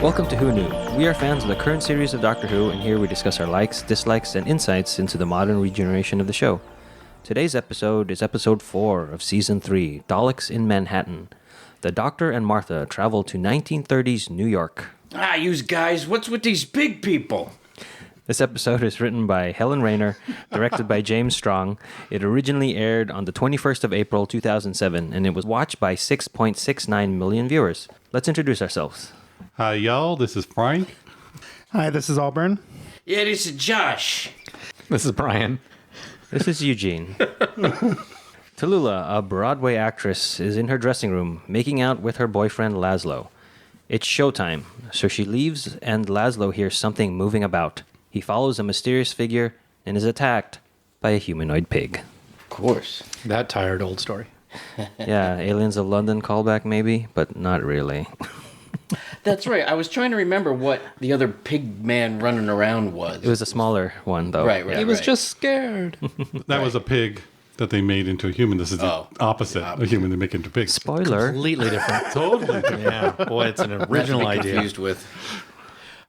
Welcome to Who Knew. We are fans of the current series of Doctor Who, and here we discuss our likes, dislikes, and insights into the modern regeneration of the show. Today's episode is episode 4 of season 3, Daleks in Manhattan. The Doctor and Martha travel to 1930s New York. You guys, what's with these big people? This episode is written by Helen Rayner, directed by James Strong. It originally aired on the 21st of April 2007, and it was watched by 6.69 million viewers. Let's introduce ourselves. Hi, y'all. This is Frank. Hi, this is Auburn. Yeah, this is Josh. This is Brian. This is Eugene. Tallulah, a Broadway actress, is in her dressing room making out with her boyfriend Laszlo. It's showtime, so she leaves and Laszlo hears something moving about. He follows a mysterious figure and is attacked by a humanoid pig. Of course. That tired old story. Yeah, Aliens of London callback maybe, but not really. That's right. I was trying to remember what the other pig man running around was. It was a smaller one, though. Right. He was just scared. That was a pig that they made into a human. This is the opposite. A human they make into a pig. Spoiler. Completely different. Totally different. Yeah, boy, it's an original idea. Confused with.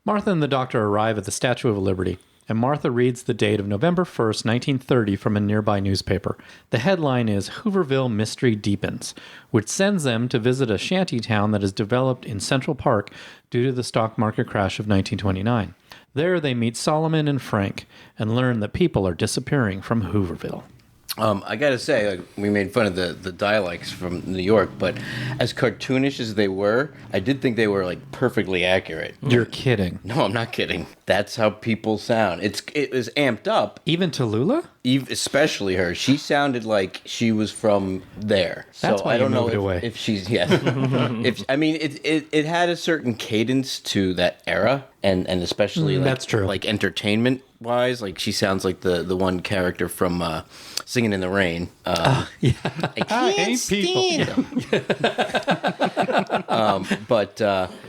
Martha and the Doctor arrive at the Statue of Liberty, and Martha reads the date of November 1st, 1930 from a nearby newspaper. The headline is Hooverville Mystery Deepens, which sends them to visit a shantytown that is developed in Central Park due to the stock market crash of 1929. There they meet Solomon and Frank and learn that people are disappearing from Hooverville. I gotta say, like, we made fun of the Daleks from New York, but as cartoonish as they were, I did think they were like perfectly accurate. You're kidding. No, I'm not kidding. That's how people sound. It was amped up. Even Tallulah? Especially her. She sounded like she was from there. That's so why I don't you know moved away. if she's it had a certain cadence to that era, and especially like, that's true. Like entertainment wise, like she sounds like the one character from Singing in the Rain. I can't stand them. But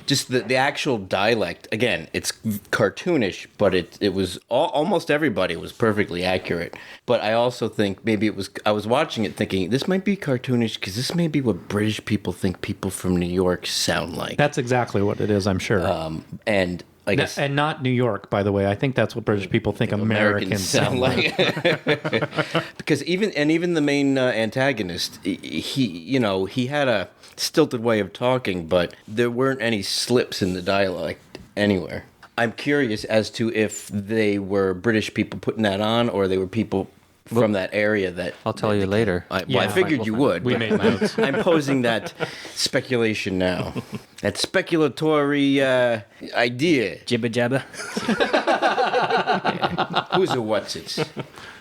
just the actual dialect, again, it's cartoonish, but it was almost everybody was perfectly accurate. But I also think maybe I was watching it thinking this might be cartoonish because this may be what British people think people from New York sound like. That's exactly what it is, I'm sure. And I guess, and not New York, by the way. I think that's what British people think Americans sound like. Because even the main antagonist, he had a stilted way of talking, but there weren't any slips in the dialect anywhere. I'm curious as to if they were British people putting that on, or they were people from that area that... I'll tell you later. I figured you would. We made notes. I'm posing that speculation now. That speculatory idea. Jibba jabba. Who's a what's-its?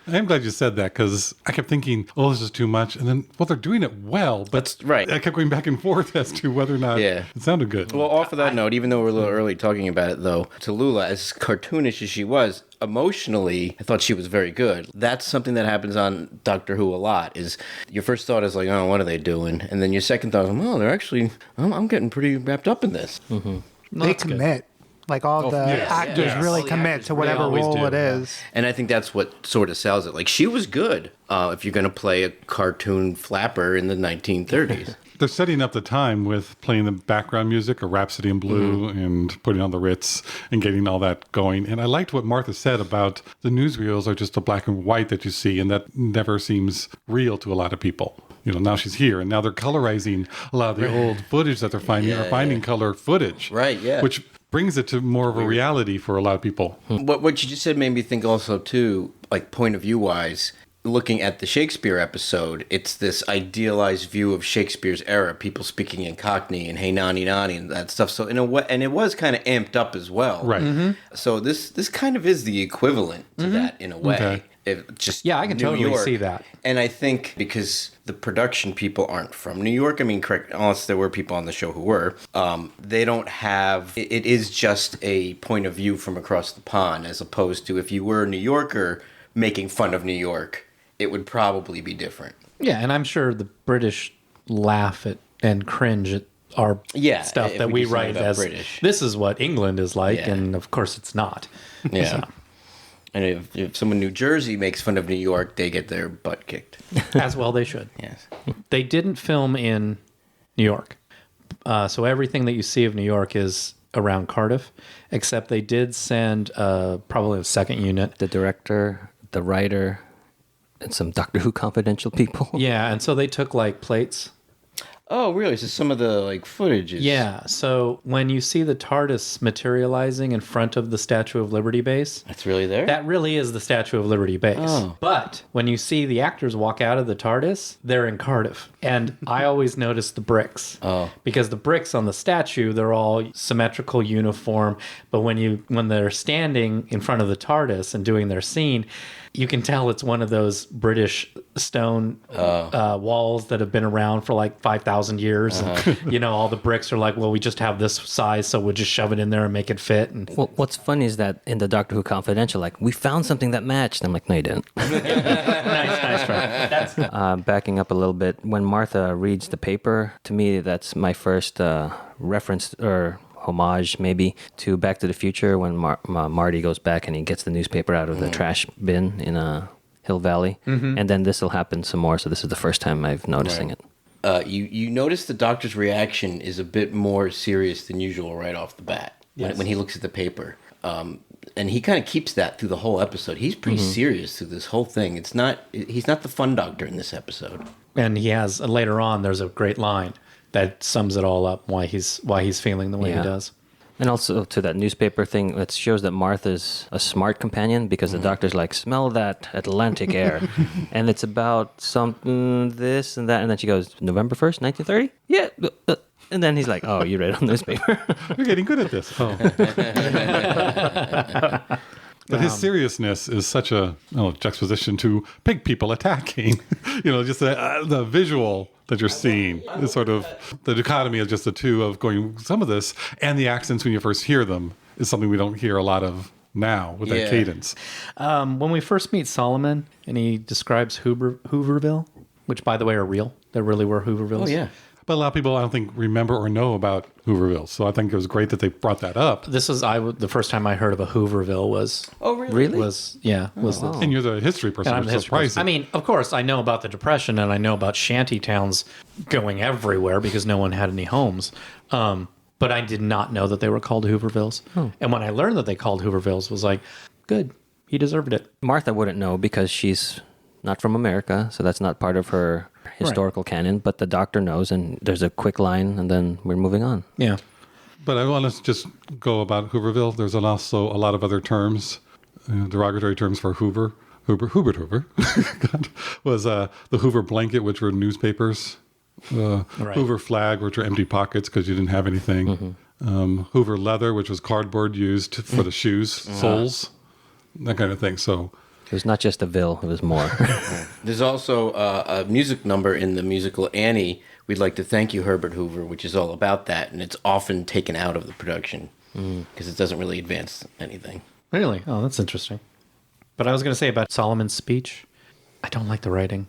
I'm glad you said that because I kept thinking, oh, this is too much. And then, well, they're doing it well. But That's right. I kept going back and forth as to whether or not it sounded good. Well, off of that note, even though we're a little early talking about it, though, Tallulah, as cartoonish as she was, emotionally, I thought she was very good. That's something that happens on Doctor Who a lot, is your first thought is like, oh, what are they doing? And then your second thought is, well, they're actually, I'm getting pretty wrapped up in this. Mm-hmm. They commit. Like all the actors really commit to whatever role it is. And I think that's what sort of sells it. Like, she was good if you're going to play a cartoon flapper in the 1930s. They're setting up the time with playing the background music, a Rhapsody in Blue, and putting on the Ritz and getting all that going. And I liked what Martha said about the newsreels are just the black and white that you see, and that never seems real to a lot of people. You know, now she's here, and now they're colorizing a lot of the old footage that they're finding, or finding color footage. Right, yeah. Which brings it to more of a reality for a lot of people. What you just said made me think also, too, like point of view-wise, looking at the Shakespeare episode, it's this idealized view of Shakespeare's era, people speaking in Cockney and hey nani nani and that stuff. So in a way, and it was kind of amped up as well. Right. Mm-hmm. So this kind of is the equivalent to that in a way. Okay. I can totally see that. And I think because the production people aren't from New York, I mean, correct, unless there were people on the show who were, they don't have, it is just a point of view from across the pond, as opposed to if you were a New Yorker making fun of New York, it would probably be different. Yeah, and I'm sure the British laugh at and cringe at our stuff that we write as British. This is what England is like, and of course it's not. Yeah. So. And if someone in New Jersey makes fun of New York, they get their butt kicked. As well they should. Yes. They didn't film in New York. So everything that you see of New York is around Cardiff, except they did send probably a second unit. The director, the writer, and some Doctor Who confidential people. Yeah, and so they took like plates. Oh, really? So some of the like footage is... Yeah, so when you see the TARDIS materializing in front of the Statue of Liberty base, That's really there? that really is the Statue of Liberty base. Oh. But when you see the actors walk out of the TARDIS, they're in Cardiff. And I always notice the bricks. Oh. Because the bricks on the statue, they're all symmetrical, uniform. But when they're standing in front of the TARDIS and doing their scene, you can tell it's one of those British stone walls that have been around for like 5,000 years. And, all the bricks are like, well, we just have this size, so we'll just shove it in there and make it fit. And Well, what's funny is that in the Doctor Who confidential, like, we found something that matched. I'm like, no, you didn't. nice try. That's Backing up a little bit, when Martha reads the paper, to me, that's my first reference or homage maybe to Back to the Future when Marty goes back and he gets the newspaper out of the trash bin in Hill Valley. And then this will happen some more, so this is the first time I've noticing it. You notice the Doctor's reaction is a bit more serious than usual right off the bat when he looks at the paper. And he kind of keeps that through the whole episode. He's pretty serious through this whole thing. He's not the fun Doctor in this episode. And he has later on. There's a great line that sums it all up. Why he's feeling the way he does. And also to that newspaper thing, it shows that Martha's a smart companion because the Doctor's like, smell that Atlantic air. And it's about something, this and that. And then she goes, November 1st, 1930? Yeah. And then he's like, oh, you read it on the newspaper. You're getting good at this. Oh. But his seriousness is such a juxtaposition to pig people attacking. Just the visual that you're seeing is sort of the dichotomy of just the two of going some of this, and the accents when you first hear them is something we don't hear a lot of now with that cadence. When we first meet Solomon and he describes Hooverville, which by the way are real, there really were Hoovervilles. Oh, yeah. But a lot of people, I don't think, remember or know about Hooverville. So I think it was great that they brought that up. This is the first time I heard of a Hooverville was. Oh, really? Was And you're the history person, And I'm which the is history person. surprising. I mean, of course, I know about the Depression and I know about shanty towns going everywhere because no one had any homes. But I did not know that they were called Hoovervilles. And when I learned that they called Hoovervilles, was like, good, he deserved it. Martha wouldn't know because she's not from America, so that's not part of her historical canon. But the Doctor knows, and there's a quick line, and then we're moving on. Yeah. But I want to just go about Hooverville. There's also a lot of other terms, derogatory terms for Hoover. Hoover was the Hoover blanket, which were newspapers. Hoover flag, which were empty pockets because you didn't have anything. Hoover leather, which was cardboard used for the shoes, soles, that kind of thing. So It was not just a Ville, it was more. There's also a music number in the musical Annie, We'd Like to Thank You, Herbert Hoover, which is all about that, and it's often taken out of the production because it doesn't really advance anything. Really? Oh, that's interesting. But I was going to say about Solomon's speech, I don't like the writing.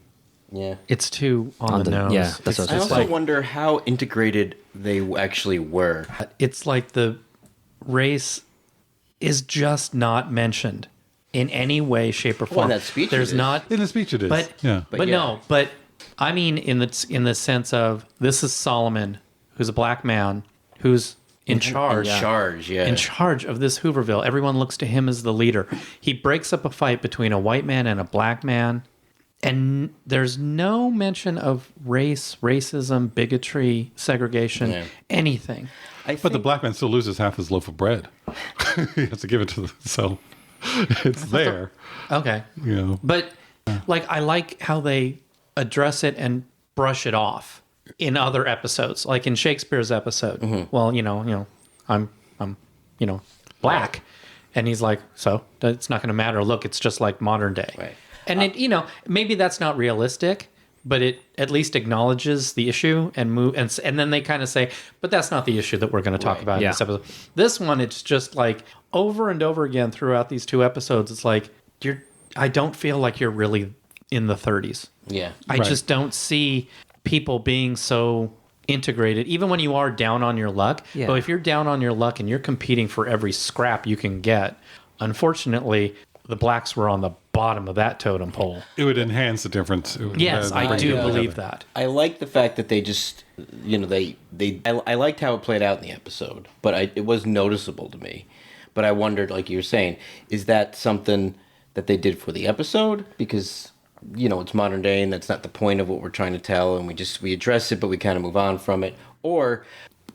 Yeah. It's too on the nose. Yeah, that's what I I was also saying. wonder how integrated they actually were. It's like the race is just not mentioned in any way, shape, or form. Well, in that speech There's it is. not. in the speech it is. But yeah. but no, but I mean in the sense of this is Solomon, who's a black man, who's in charge. In charge of this Hooverville. Everyone looks to him as the leader. He breaks up a fight between a white man and a black man. And there's no mention of race, racism, bigotry, segregation, anything. But the black man still loses half his loaf of bread. He has to give it to the... So it's there. Okay. You know. But like I like how they address it and brush it off in other episodes. Like in Shakespeare's episode. Well, I'm black. And he's like, so it's not going to matter. Look, it's just like modern day. Right. And it, maybe that's not realistic, but it at least acknowledges the issue and and then they kind of say, but that's not the issue that we're going to talk about in this episode. This one, it's just like over and over again throughout these two episodes. It's like I don't feel like you're really in the 30s. Yeah. I just don't see people being so integrated, even when you are down on your luck. Yeah. But if you're down on your luck and you're competing for every scrap you can get, unfortunately, the blacks were on the bottom of that totem pole. It would enhance the difference. Yes, I do believe that. I like the fact that they just, I liked how it played out in the episode, but it was noticeable to me. But I wondered, like you were saying, is that something that they did for the episode? Because, it's modern day and that's not the point of what we're trying to tell, and we address it, but we kind of move on from it. Or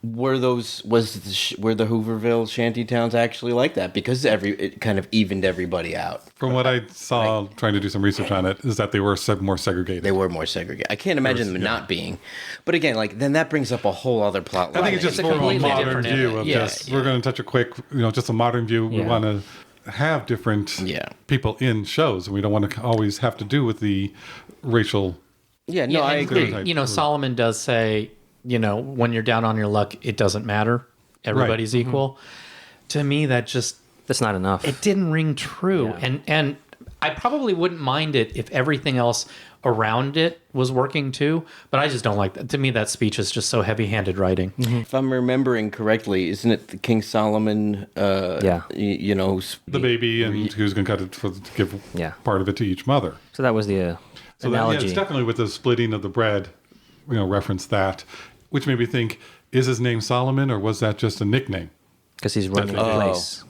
were the Hooverville shantytowns actually like that? Because it kind of evened everybody out. From what I saw, trying to do some research on it, is that they were more segregated. They were more segregated. I can't imagine them not being. But again, then that brings up a whole other plot line. I think it's just more of a modern view of this. Yeah. We're going to touch a quick, just a modern view. We want to have different people in shows, and we don't want to always have to do with the racial. Yeah, no, I agree. Solomon does say, when you're down on your luck, it doesn't matter. Everybody's equal. To me, that's not enough. It didn't ring true. Yeah. And I probably wouldn't mind it if everything else around it was working too, but I just don't like that. To me, that speech is just so heavy-handed writing. Mm-hmm. If I'm remembering correctly, isn't it the King Solomon, the baby, and who's going to cut it to give part of it to each mother. So that was the analogy. It's definitely with the splitting of the bread, reference that. Which made me think, is his name Solomon, or was that just a nickname? Because he's running the place.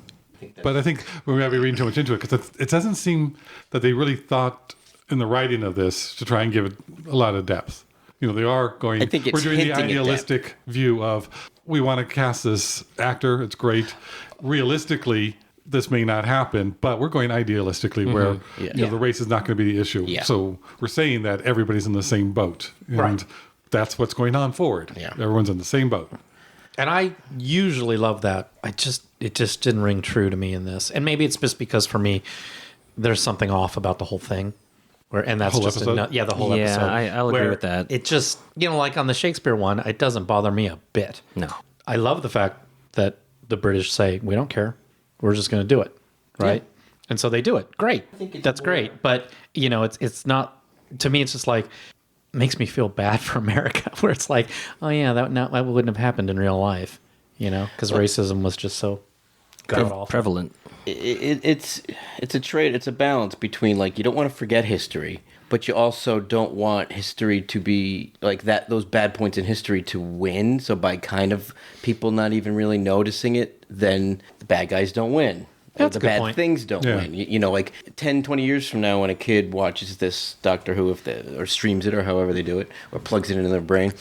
But I think we might be reading too much into it, because it doesn't seem that they really thought in the writing of this to try and give it a lot of depth. They are going, we're doing the idealistic view of, we want to cast this actor, it's great. Realistically, this may not happen, but we're going idealistically where the race is not going to be the issue. Yeah. So we're saying that everybody's in the same boat. And that's what's going on forward. Yeah. Everyone's in the same boat. And I usually love that. It just didn't ring true to me in this. And maybe it's just because for me, there's something off about the whole thing. And that's whole just episode? the whole episode. Yeah, I'll agree with that. It just, like on the Shakespeare one, it doesn't bother me a bit. No. I love the fact that the British say, we don't care. We're just going to do it. Right? Yeah. And so they do it. Great. That's great. But, it's not, to me, it's just like, makes me feel bad for America, where it's like, oh yeah, that wouldn't have happened in real life, because racism was just so prevalent. It's a trade. It's a balance between, you don't want to forget history, but you also don't want history to be like that. Those bad points in history to win. So by kind of people not even really noticing it, then the bad guys don't win. That's the a good bad point. Things don't win. 10, 20 years from now, when a kid watches this Doctor Who, or streams it, or however they do it, or plugs it into their brain,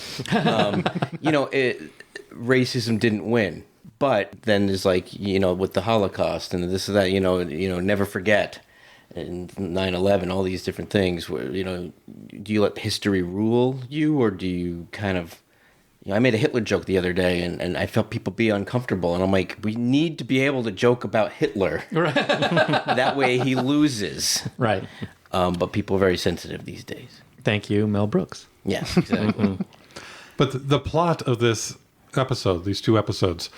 racism didn't win. But then there's with the Holocaust and this and that, never forget, and 9/11, all these different things. Where do you let history rule you, or do you kind of? I made a Hitler joke the other day, and I felt people be uncomfortable. And I'm like, we need to be able to joke about Hitler. Right. That way he loses. Right. But people are very sensitive these days. Thank you, Mel Brooks. Yeah, exactly. But the plot of this episode, these two episodes,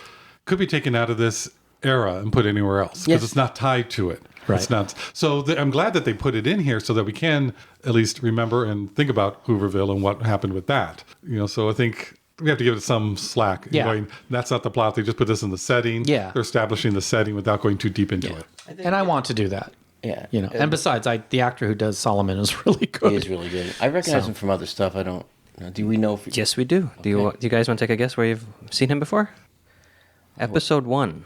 could be taken out of this era and put anywhere else, because it's not tied to it. Right. It's not. So I'm glad that they put it in here so that we can at least remember and think about Hooverville and what happened with that. So I think we have to give it some slack. Yeah. That's not the plot. They just put this in the setting. Yeah. They're establishing the setting without going too deep into it. And I want to do that. Yeah. And besides, the actor who does Solomon is really good. He is really good. I recognize him from other stuff. I don't. Do we know? Yes, we do. Okay. Do you guys want to take a guess where you've seen him before? Episode 1,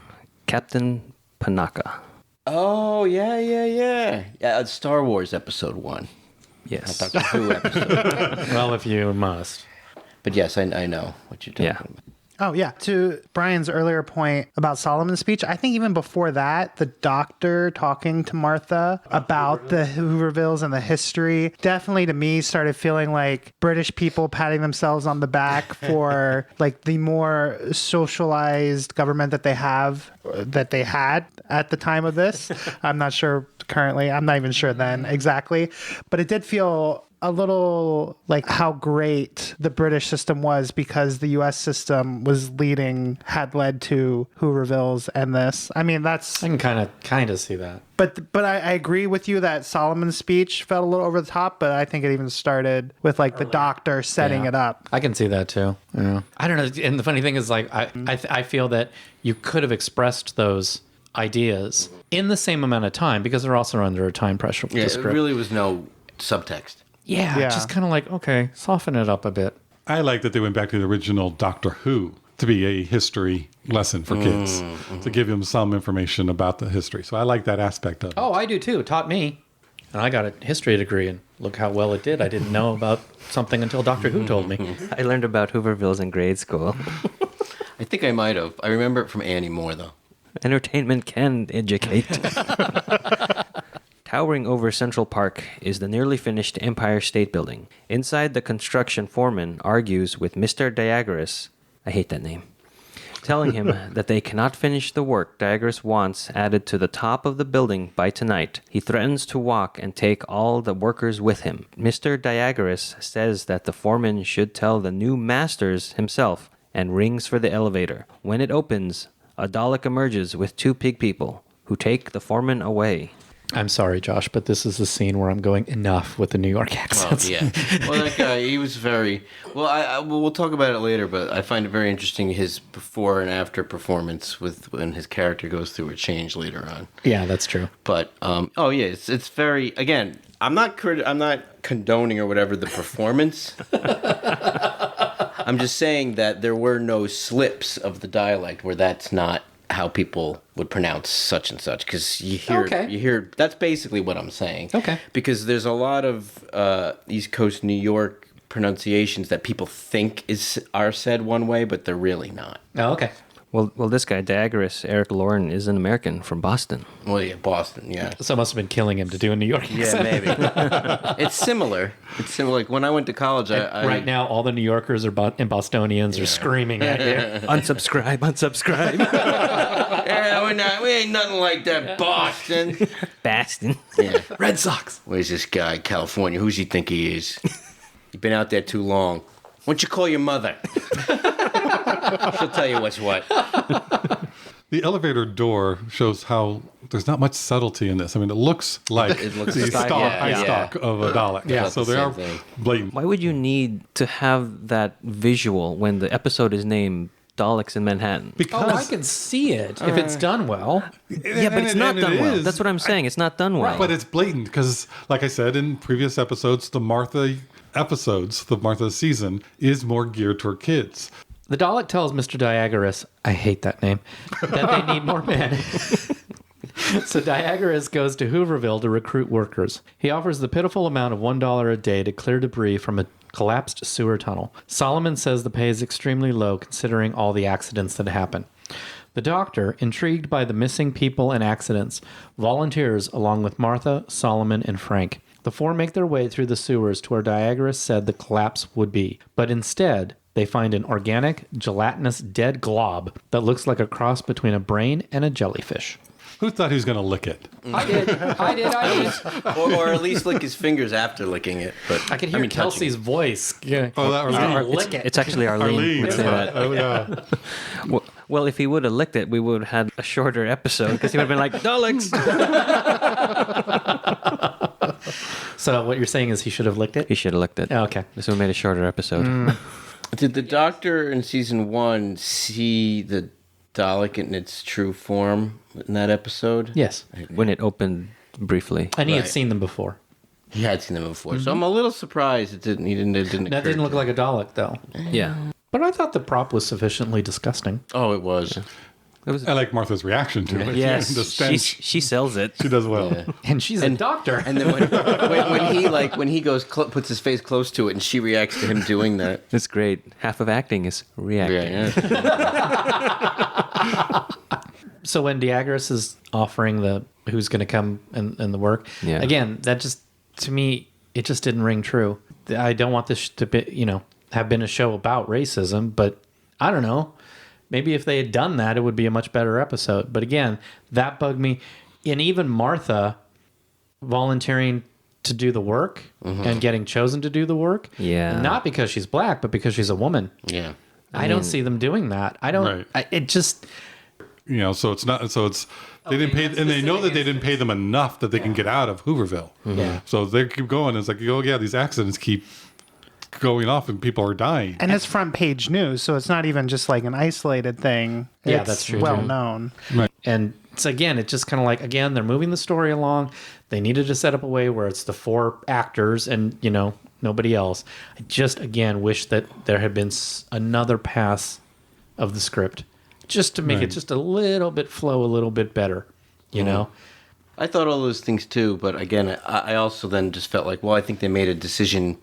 Captain Panaka. Oh, yeah. Star Wars Episode 1. Yes. Doctor Who episode. Well, if you must. But yes, I know what you're talking about. Oh, yeah. To Brian's earlier point about Solomon's speech, I think even before that, the doctor talking to Martha about the Hoovervilles and the history definitely to me started feeling like British people patting themselves on the back for the more socialized government that they had at the time of this. I'm not sure currently. I'm not even sure then exactly. But it did feel a little like how great the British system was, because the U.S. system had led to Hoovervilles and this. I mean, I can kind of see that. But I agree with you that Solomon's speech felt a little over the top, but I think it even started with the doctor setting it up. I can see that too. Yeah. I don't know. And the funny thing is I feel that you could have expressed those ideas in the same amount of time because they're also under a time pressure with Yeah, the it script. really was no subtext. Yeah, Yeah. just kind of like, okay, soften it up a bit. I like that they went back to the original Doctor Who to be a history lesson for kids, to give them some information about the history. So I like that aspect of it. Oh, I do too. Taught me. And I got a history degree, and look how well it did. I didn't know about something until Doctor Who told me. I learned about Hoovervilles in grade school. I think I might have. I remember it from Annie Moore, though. Entertainment can educate. Towering over Central Park is the nearly finished Empire State Building. Inside, the construction foreman argues with Mr. Diagoras, I hate that name, telling him that they cannot finish the work Diagoras wants added to the top of the building by tonight. He threatens to walk and take all the workers with him. Mr. Diagoras says that the foreman should tell the new masters himself and rings for the elevator. When it opens, a Dalek emerges with 2 pig people who take the foreman away. I'm sorry, Josh, but this is the scene where I'm going enough with the New York Well, accents. yeah. Well, that guy, he was very... Well, we'll talk about it later, but I find it very interesting, his before and after performance with when his character goes through a change later on. Yeah, that's true. But, oh, yeah, it's very... Again, I'm not condoning or whatever the performance. I'm just saying that there were no slips of the dialect where that's not how people would pronounce such and such, because you hear that's basically what I'm saying. Okay. Because there's a lot of East Coast New York pronunciations that people think are said one way, but they're really not. Oh, okay. Well, this guy, Diagoras, Eric Lauren, is an American from Boston. Well, yeah, Boston, yeah. So it must have been killing him to do a New York Yeah, accent. maybe. It's similar. It's similar. Like when I went to college, Right now, all the New Yorkers and Bostonians are screaming at you. Unsubscribe, unsubscribe. Yeah, we ain't nothing like that, Boston. Boston. Yeah. Red Sox. Where's this guy, California? Who's he think he is? You've been out there too long. Why don't you call your mother? She'll tell you what's what. The elevator door shows how there's not much subtlety in this. I mean, it looks like It looks the like- eye yeah. stalk of a Dalek. Yeah. So It's they the are same thing. blatant. Why would you need to have that visual when the episode is named Daleks in Manhattan? Oh, I can see it if it's done well. Yeah, but it's not done well. That's what I'm saying. It's not done well. But it's blatant because, like I said in previous episodes, the Martha season is more geared toward kids. The Dalek tells Mr. Diagoras, I hate that name, that they need more men. So Diagoras goes to Hooverville to recruit workers. He offers the pitiful amount of $1 a day to clear debris from a collapsed sewer tunnel. Solomon says the pay is extremely low considering all the accidents that happen. The doctor, intrigued by the missing people and accidents, volunteers along with Martha, Solomon, and Frank. The 4 make their way through the sewers to where Diagoras said the collapse would be. But instead, they find an organic, gelatinous dead glob that looks like a cross between a brain and a jellyfish. Who thought he was going to lick it? I did. Or at least lick his fingers after licking it. But I could hear touching Kelsey's it. voice. Yeah. Oh, that was Lick it. It's actually Arlene. would say that. Oh, yeah. Well, if he would have licked it, we would have had a shorter episode because he would have been like, Daleks! So what you're saying is he should have licked it? He should have licked it. Oh, okay. This would have made a shorter episode. Did the Doctor in season 1 see the Dalek in its true form in that episode? Yes. When it opened briefly. And he had Right. seen them before. He had seen them before, so I'm a little surprised it didn't. It didn't. That occur didn't look to like a Dalek, though. Yeah. But I thought the prop was sufficiently disgusting. Oh, it was. It was, I like Martha's reaction to it. yes, The stench. she sells it. She does well. Yeah. And she's a doctor. And then when he goes puts his face close to it, and she reacts to him doing that. It's great. Half of acting is reacting. Yeah. So when Diagoras is offering the who's going to come and the work, Yeah. again, that just, to me, it just didn't ring true. I don't want this to be, have been a show about racism, but I don't know. Maybe if they had done that, it would be a much better episode. But again, that bugged me. And even Martha volunteering to do the work and getting chosen to do the work. Yeah. Not because she's black, but because she's a woman. Yeah. I don't see them doing that. I don't. Right. It just. So it's not. So it's they didn't pay, and they know that they didn't pay them enough that they can get out of Hooverville. Yeah. So they keep going. It's like, oh yeah, these accidents keep going off, and people are dying. And it's front page news, so it's not even just like an isolated thing. Yeah, It's that's true, well too. known. Right. And So again, it's just kind of like, again, they're moving the story along. They needed to set up a way where it's the 4 actors and, nobody else. I just, again, wish that there had been another pass of the script just to make it just a little bit flow a little bit better, you know? I thought all those things too, but again, I also then just felt like, well, I think they made a decision,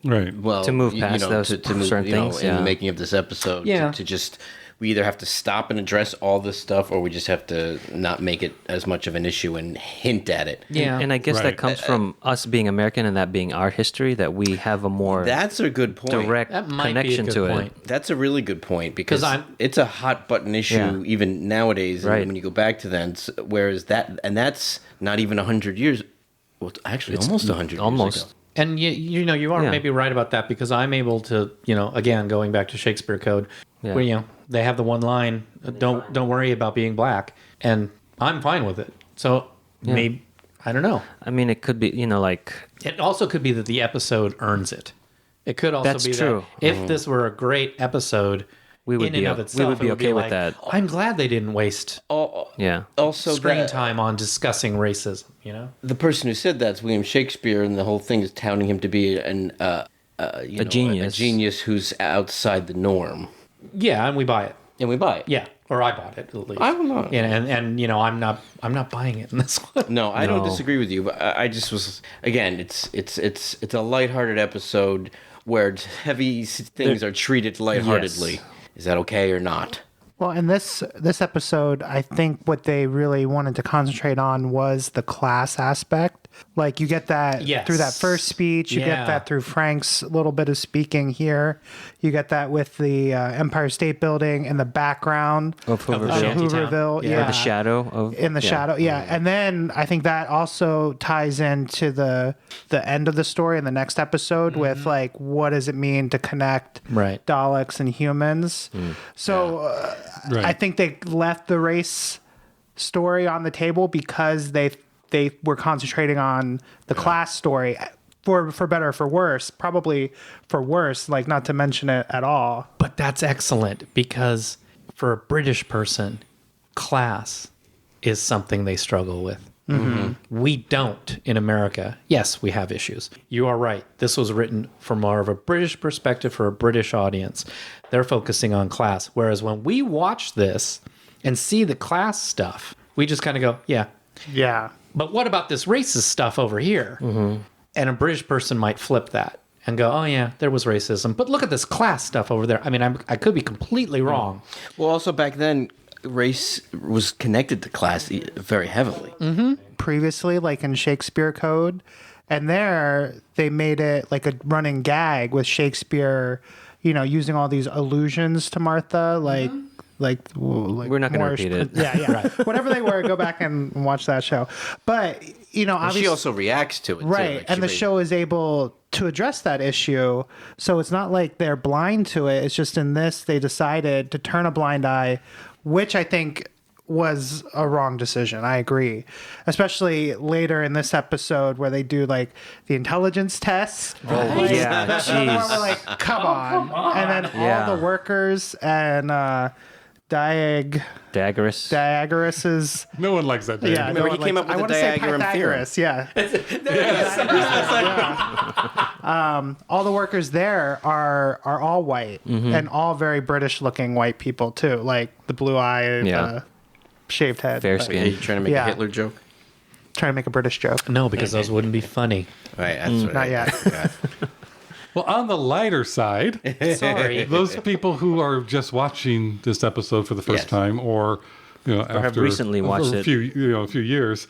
Right. well, To move past those certain things, in the making of this episode, to just, we either have to stop and address all this stuff, or we just have to not make it as much of an issue and hint at it. Yeah. And I guess Right. that comes from us being American and that being our history, that we have a more That's a good point. direct That might connection be a to good it. point. That's a really good point, because 'Cause it's a hot button issue Yeah. even nowadays. Right. And when you go back to then, whereas that's not even 100 years. Well, it's actually almost 100 years almost. ago. And you are Yeah. maybe right about that, because I'm able to, again, going back to Shakespeare Code, Yeah. where, they have the one line, don't worry about being black. And I'm fine with it. So maybe, I don't know. I mean, it could be, like It also could be that the episode earns it. It could also That's be true. that if this were a great episode, We would in be and o- of we itself, would be it okay with like, that. I'm glad they didn't waste yeah. Also, screen time on discussing racism, the person who said that's William Shakespeare, and the whole thing is touting him to be a genius. a genius who's outside the norm, Yeah, and we buy it. and we buy it. Yeah, or I bought it at least. I don't know. Yeah, and I'm not buying it in this one. No, I don't No. disagree with you, but I just was, again, it's a lighthearted episode where heavy things are treated lightheartedly. Yes. Is that okay or not? Well, in this episode, I think what they really wanted to concentrate on was the class aspect. Like, you get that Yes. through that first speech. You Yeah. get that through Frank's little bit of speaking here. You get that with the Empire State Building in the background Of the of Hooverville. shanty- Hooverville. Yeah. Yeah. Or the shadow of In the shadow, yeah. And then I think that also ties into the end of the story in the next episode with, like, what does it mean to connect Right. Daleks and humans. So Right. I think they left the race story on the table because they were concentrating on the class story, for better or for worse, probably for worse, like, not to mention it at all. But that's excellent, because for a British person, class is something they struggle with. We don't in America. Yes, we have issues. You are right. This was written from more of a British perspective for a British audience. They're focusing on class. Whereas when we watch this and see the class stuff, we just kind of go, yeah. Yeah. But what about this racist stuff over here? And a British person might flip that and go, oh, yeah, there was racism. But look at this class stuff over there. I mean, I could be completely wrong. Well, also back then, race was connected to class very heavily. Previously, like in Shakespeare Code, and there they made it like a running gag with Shakespeare, using all these allusions to Martha, like We're not gonna Moorish repeat it. Yeah. Whatever they were, go back and watch that show. But And obviously, she also reacts to it, too. right, Like, and she the re- show is able to address that issue. So it's not like they're blind to it. It's just in this they decided to turn a blind eye, which I think was a wrong decision. I agree. Especially later in this episode where they do like the intelligence tests. Oh, yeah, That's the one where we're jeez. like, come on. And then Yeah. all the workers and Daggerus. is No one likes that name. yeah. Remember, he came up with I the wanna say diagram Pythagoras, yeah. All the workers there are all white and all very British looking white people too, like the blue eye, Yeah. shaved head. Fair but- Are you skin. trying to make Yeah. a Hitler joke? Trying to make a British joke. No, because those wouldn't be funny. Right, that's what Not yet. Yeah. Well, on the lighter side, Sorry. those people who are just watching this episode for the first Yes. time, or after have recently watched a few years,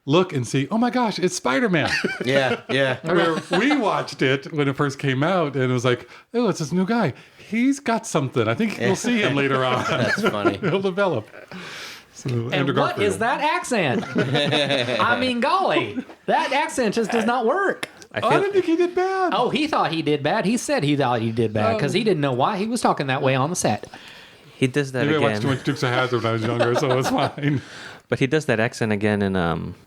look and see, oh my gosh, it's Spider-Man. Yeah. Where we watched it when it first came out, and it was like, oh, it's this new guy. He's got something. I think we'll see him later on. That's funny. He'll develop. So, And Andrew what Garfield. is that accent? I mean, golly, that accent just does not work. I didn't think he did bad. Oh, he thought he did bad. He said he thought he did bad because he didn't know why he was talking that way on the set. He does that Maybe I watched too again, much Dukes of Hazzard when I was younger, so it's fine. but he does that accent again in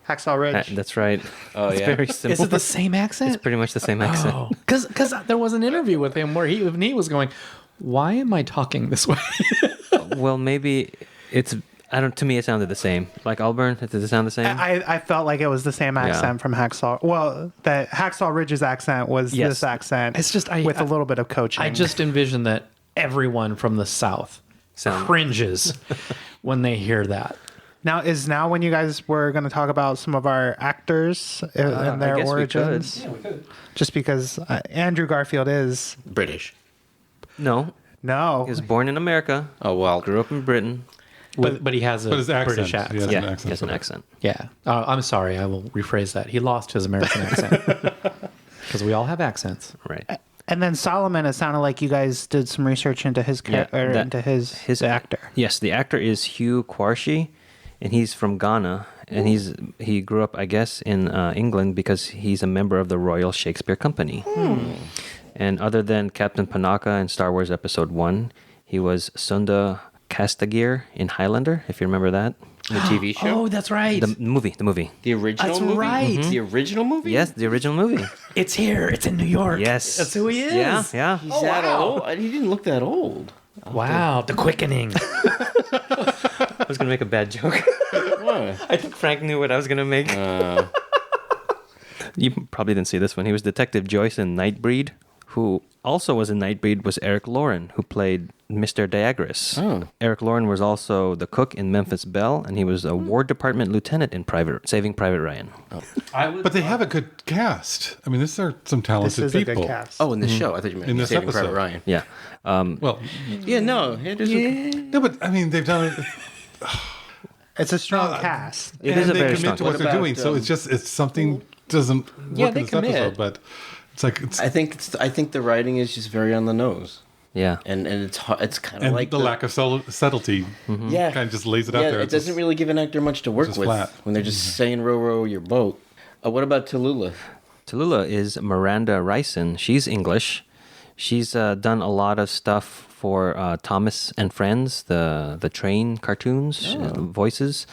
Hacksaw Ridge. That's right. Oh, It's yeah. very Is simple. it the same accent? It's pretty much the same accent. Oh, because there was an interview with him where he was going, "Why am I talking this way?" Well, maybe it's I don't. To me, it sounded the same. Like Auburn, did it sound the same? I felt like it was the same accent from Hacksaw. Well, that Hacksaw Ridge's accent was this accent. It's just with a little bit of coaching. I just envision that everyone from the South cringes when they hear that. Now when you guys were going to talk about some of our actors and their origins. We could. Just because Andrew Garfield is British. No, no. he was born in America. Oh, well. Grew up in Britain. But he has a But his British accent. accent. He Yeah, has an accent. he has an accent. Yeah. I'm sorry. I will rephrase that. He lost his American accent. Because we all have accents. Right. And then Solomon, it sounded like you guys did some research into his into his actor. Yes, the actor is Hugh Quarshie, and he's from Ghana, and he grew up, I guess, in England because he's a member of the Royal Shakespeare Company. And other than Captain Panaka in Star Wars Episode 1, he was Sunda Castagir in Highlander, if you remember that. The TV show? Oh, that's right. The movie. The original That's movie? right. The original movie? Yes, the original movie. It's here. It's in New York. Yes. That's who he is. Yeah. He's that old? He didn't look that old. Wow. The quickening. I was going to make a bad joke. What? I think Frank knew what I was going to make. You probably didn't see this one. He was Detective Joyce in Nightbreed. Who also was in Nightbreed was Eric Lauren, who played Mr. Diagras. Oh. Eric Lauren was also the cook in Memphis Belle, and he was a War Department lieutenant in Saving Private Ryan. But they have a good cast. I mean, these are some This talented is a people. good cast. Oh, in this show. I thought you meant In this Saving episode. Private Ryan. Yeah. Well, Yeah, no. It is no, but I mean, they've done it. It's a strong cast. It and is a they very commit strong to what cast. they're What about, doing. So it's something doesn't Yeah, work they in this commit. episode, but it's like I think the writing is just very on the nose. Yeah. And it's kind of and like the lack of subtlety yeah, kind of just lays it out there. It doesn't really give an actor much to work just with flat. when they're just saying row row your boat. What about Tallulah? Tallulah is Miranda Rison. She's English. She's done a lot of stuff for Thomas and Friends, the train cartoons, voices.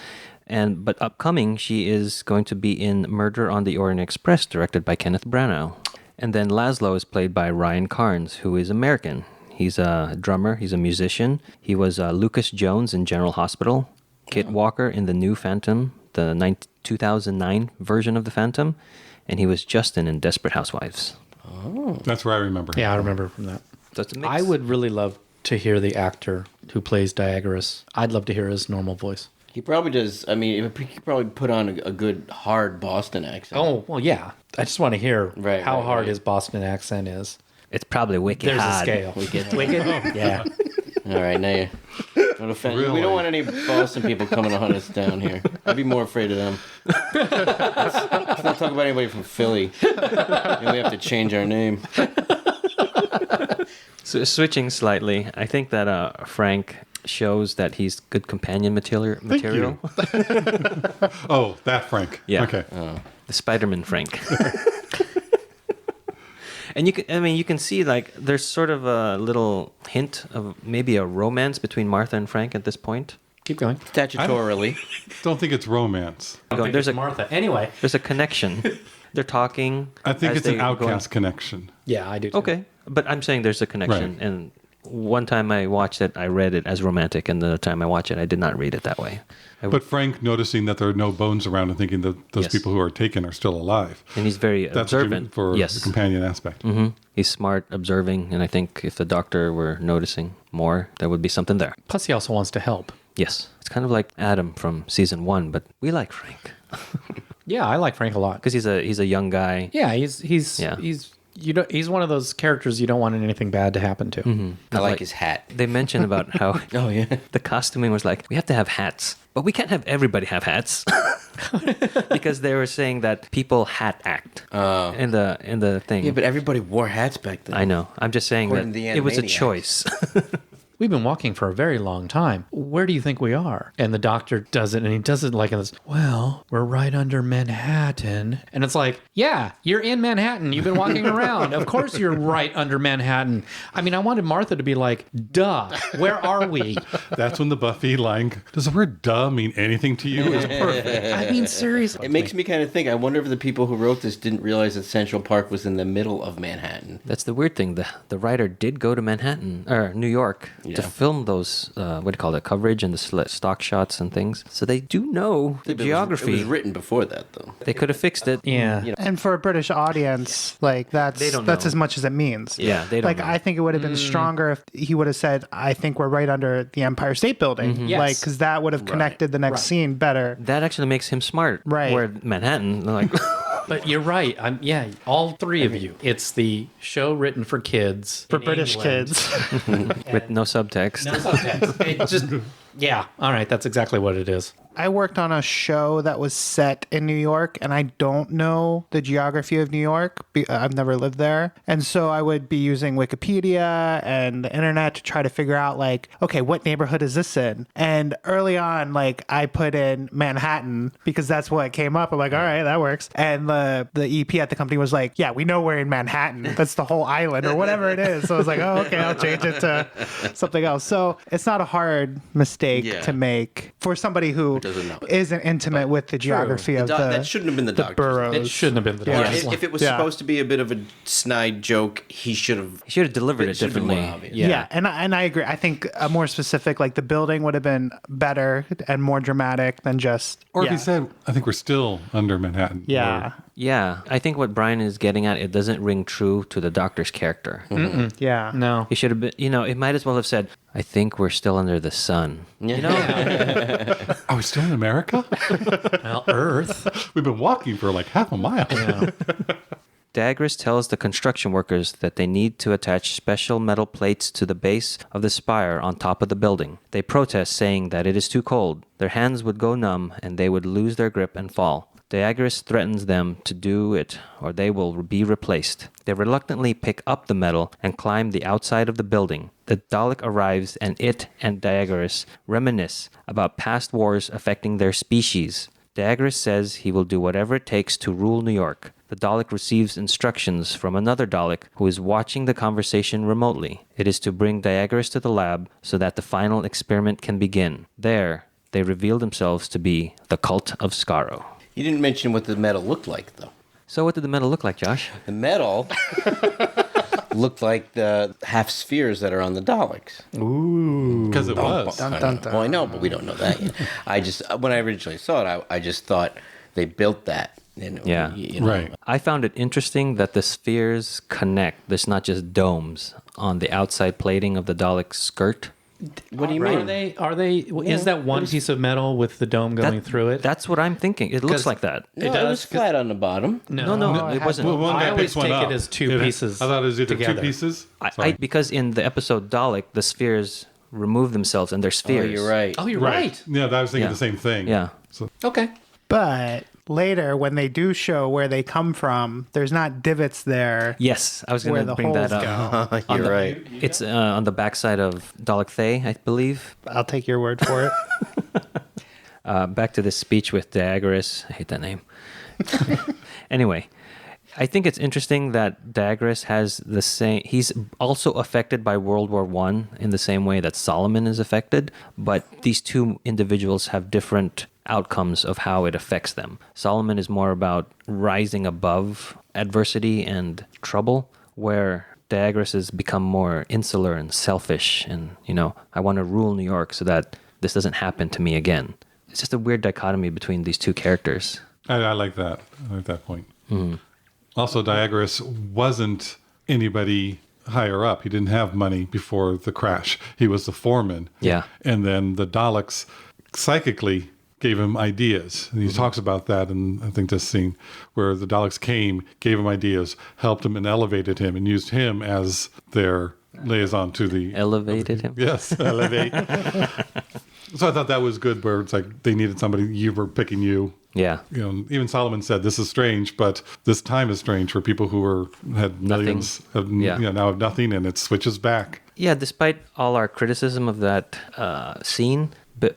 But upcoming, she is going to be in Murder on the Orient Express, directed by Kenneth Branagh. And then Laszlo is played by Ryan Carnes, who is American. He's a drummer. He's a musician. He was Lucas Jones in General Hospital, Kit Walker in The New Phantom, the 2009 version of The Phantom, and he was Justin in Desperate Housewives. That's where I remember. Yeah, I remember from that. So it's a mix. I would really love to hear the actor who plays Diagras. I'd love to hear his normal voice. He probably does. I mean, he could probably put on a good hard Boston accent. Oh, well, yeah. I just want to hear how hard right. his Boston accent is. It's probably wicked There's hard. a scale. Wicked. Yeah. All right, now you don't offend. We Really? don't want any Boston people coming to hunt us down here. I'd be more afraid of them. Let's not talk about anybody from Philly. Then we have to change our name. So switching slightly, I think that Frank shows that he's good companion material. you. Oh, that Frank. Yeah. Okay. The Spider-Man Frank. And you can see like there's sort of a little hint of maybe a romance between Martha and Frank at this point. Keep going. Statutorily. Don't think it's romance. There's a Martha. Anyway. there's a connection. They're talking. I think as it's an they go outcast connection. Yeah, I do too. Okay, but I'm saying there's a connection, Right. and one time I watched it, I read it as romantic, and the other time I watched it, I did not read it that way. But Frank noticing that there are no bones around and thinking that those Yes. people who are taken are still alive. And he's very That's what you mean observant. for the Yes, companion aspect. he's smart, observing, and I think if the doctor were noticing more, there would be something there. Plus, he also wants to help. Yes, it's kind of like Adam from season 1, but we like Frank Yeah, I like Frank a lot. because he's a young guy. Yeah, he's he's one of those characters you don't want anything bad to happen to. I like his hat. They mentioned about how Oh, yeah. the costuming was like, we have to have hats, but we can't have everybody have hats because they were saying that people hat act in the thing. Yeah, but everybody wore hats back then. I know. I'm just saying According that to the it was a Animaniacs. choice. We've been walking for a very long time. Where do you think we are? And the doctor does it, and he does it like this. Well, we're right under Manhattan. And it's like, yeah, you're in Manhattan. You've been walking around. Of course you're right under Manhattan. I mean, I wanted Martha to be like, duh, where are we? That's when the Buffy line, does the word duh mean anything to you? Is perfect. I mean, seriously. It makes me kind of think, I wonder if the people who wrote this didn't realize that Central Park was in the middle of Manhattan. That's the weird thing. The writer did go to Manhattan or New York to film those, what do you call it, coverage and the stock shots and things. So they do know the geography. It was written before that, though. They could have fixed it. Yeah. And for a British audience, like that's They don't that's know. as much as it means. Yeah, they don't like know. I think it would have been stronger if he would have said, "I think we're right under the Empire State Building," Yes. like because that would have connected the next scene better. That actually makes him smart. Right. Where Manhattan, like, But you're right. All three of you. It's the show written for kids. For in British England. kids. with no subtext. No subtext. It just, yeah. All right. That's exactly what it is. I worked on a show that was set in New York, and I don't know the geography of New York. I've never lived there. And so I would be using Wikipedia and the internet to try to figure out, like, okay, what neighborhood is this in? And early on, like, I put in Manhattan because that's what came up. I'm like, all right, that works. And the EP at the company was like, yeah, we know we're in Manhattan. That's the whole island or whatever it is. So I was like, oh, okay, I'll change it to something else. So it's not a hard mistake to make for somebody who doesn't know it. isn't intimate with the geography of That shouldn't have been the doctor's boroughs. It shouldn't have been the Yeah. doctor's If it was Yeah. supposed to be a bit of a snide joke, he should have. He should have delivered it It should have been differently. more obvious. Yeah, and I agree. I think a more specific, like the building would have been better and more dramatic than just. Or if he said, I think we're still under Manhattan. Yeah, Yeah, I think what Brian is getting at, it doesn't ring true to the doctor's character. yeah. No. He should have been, it might as well have said, I think we're still under the sun. Are we still in America? Well, Earth. We've been walking for like half a mile. Yeah. Dagris tells the construction workers that they need to attach special metal plates to the base of the spire on top of the building. They protest, saying that it is too cold. Their hands would go numb and they would lose their grip and fall. Dagris threatens them to do it or they will be replaced. They reluctantly pick up the metal and climb the outside of the building. The Dalek arrives and it and Dagris reminisce about past wars affecting their species. Dagris says he will do whatever it takes to rule New York. The Dalek receives instructions from another Dalek who is watching the conversation remotely. It is to bring Dagris to the lab so that the final experiment can begin. There, they reveal themselves to be the Cult of Skaro. You didn't mention what the metal looked like, though. So what did the metal look like, Josh? The metal looked like the half spheres that are on the Daleks. Because it was. Dun, dun, dun. Well, I know, but we don't know that yet. When I originally saw it, I just thought they built that. Yeah. Right. I found it interesting that the spheres connect. There's not just domes on the outside plating of the Dalek's skirt. What do you Are mean? they, is that one piece of metal with the dome going through it? That's what I'm thinking. It looks 'Cause- like that. No, it does, was flat on the bottom. No, it wasn't. Well, one I guy always picks one take it up. as two pieces I thought it was either together. two pieces. Because in the episode Dalek, the spheres remove themselves and they're Oh, spheres. you're right. Oh, you're right. Yeah, I was thinking Yeah. the same thing. Yeah. So, Okay. But later, when they do show where they come from, there's not divots there. Yes, I was Where going the to bring that holes up. go. You're right. It's on the backside of Dalek Thay, I believe. I'll take your word for it. Back to this speech with Dagris. I hate that name. Anyway, I think it's interesting that Dagris has the same. He's also affected by World War I in the same way that Solomon is affected, but these two individuals have different outcomes of how it affects them. Solomon is more about rising above adversity and trouble, where Dagris has become more insular and selfish, and I want to rule New York so that this doesn't happen to me again. It's just a weird dichotomy between these two characters. I like that. I like that point. Also, Dagris wasn't anybody higher up. He didn't have money before the crash. He was the foreman. Yeah. And then the Daleks psychically gave him ideas. And he talks about that in, I think, this scene where the Daleks came, gave him ideas, helped him and elevated him and used him as their liaison to the... Elevated him? Yes, elevate. So I thought that was good where it's like they needed somebody, you were picking you. Yeah. Even Solomon said this is strange, but this time is strange for people who had millions, now have nothing, and it switches back. Yeah, despite all our criticism of that scene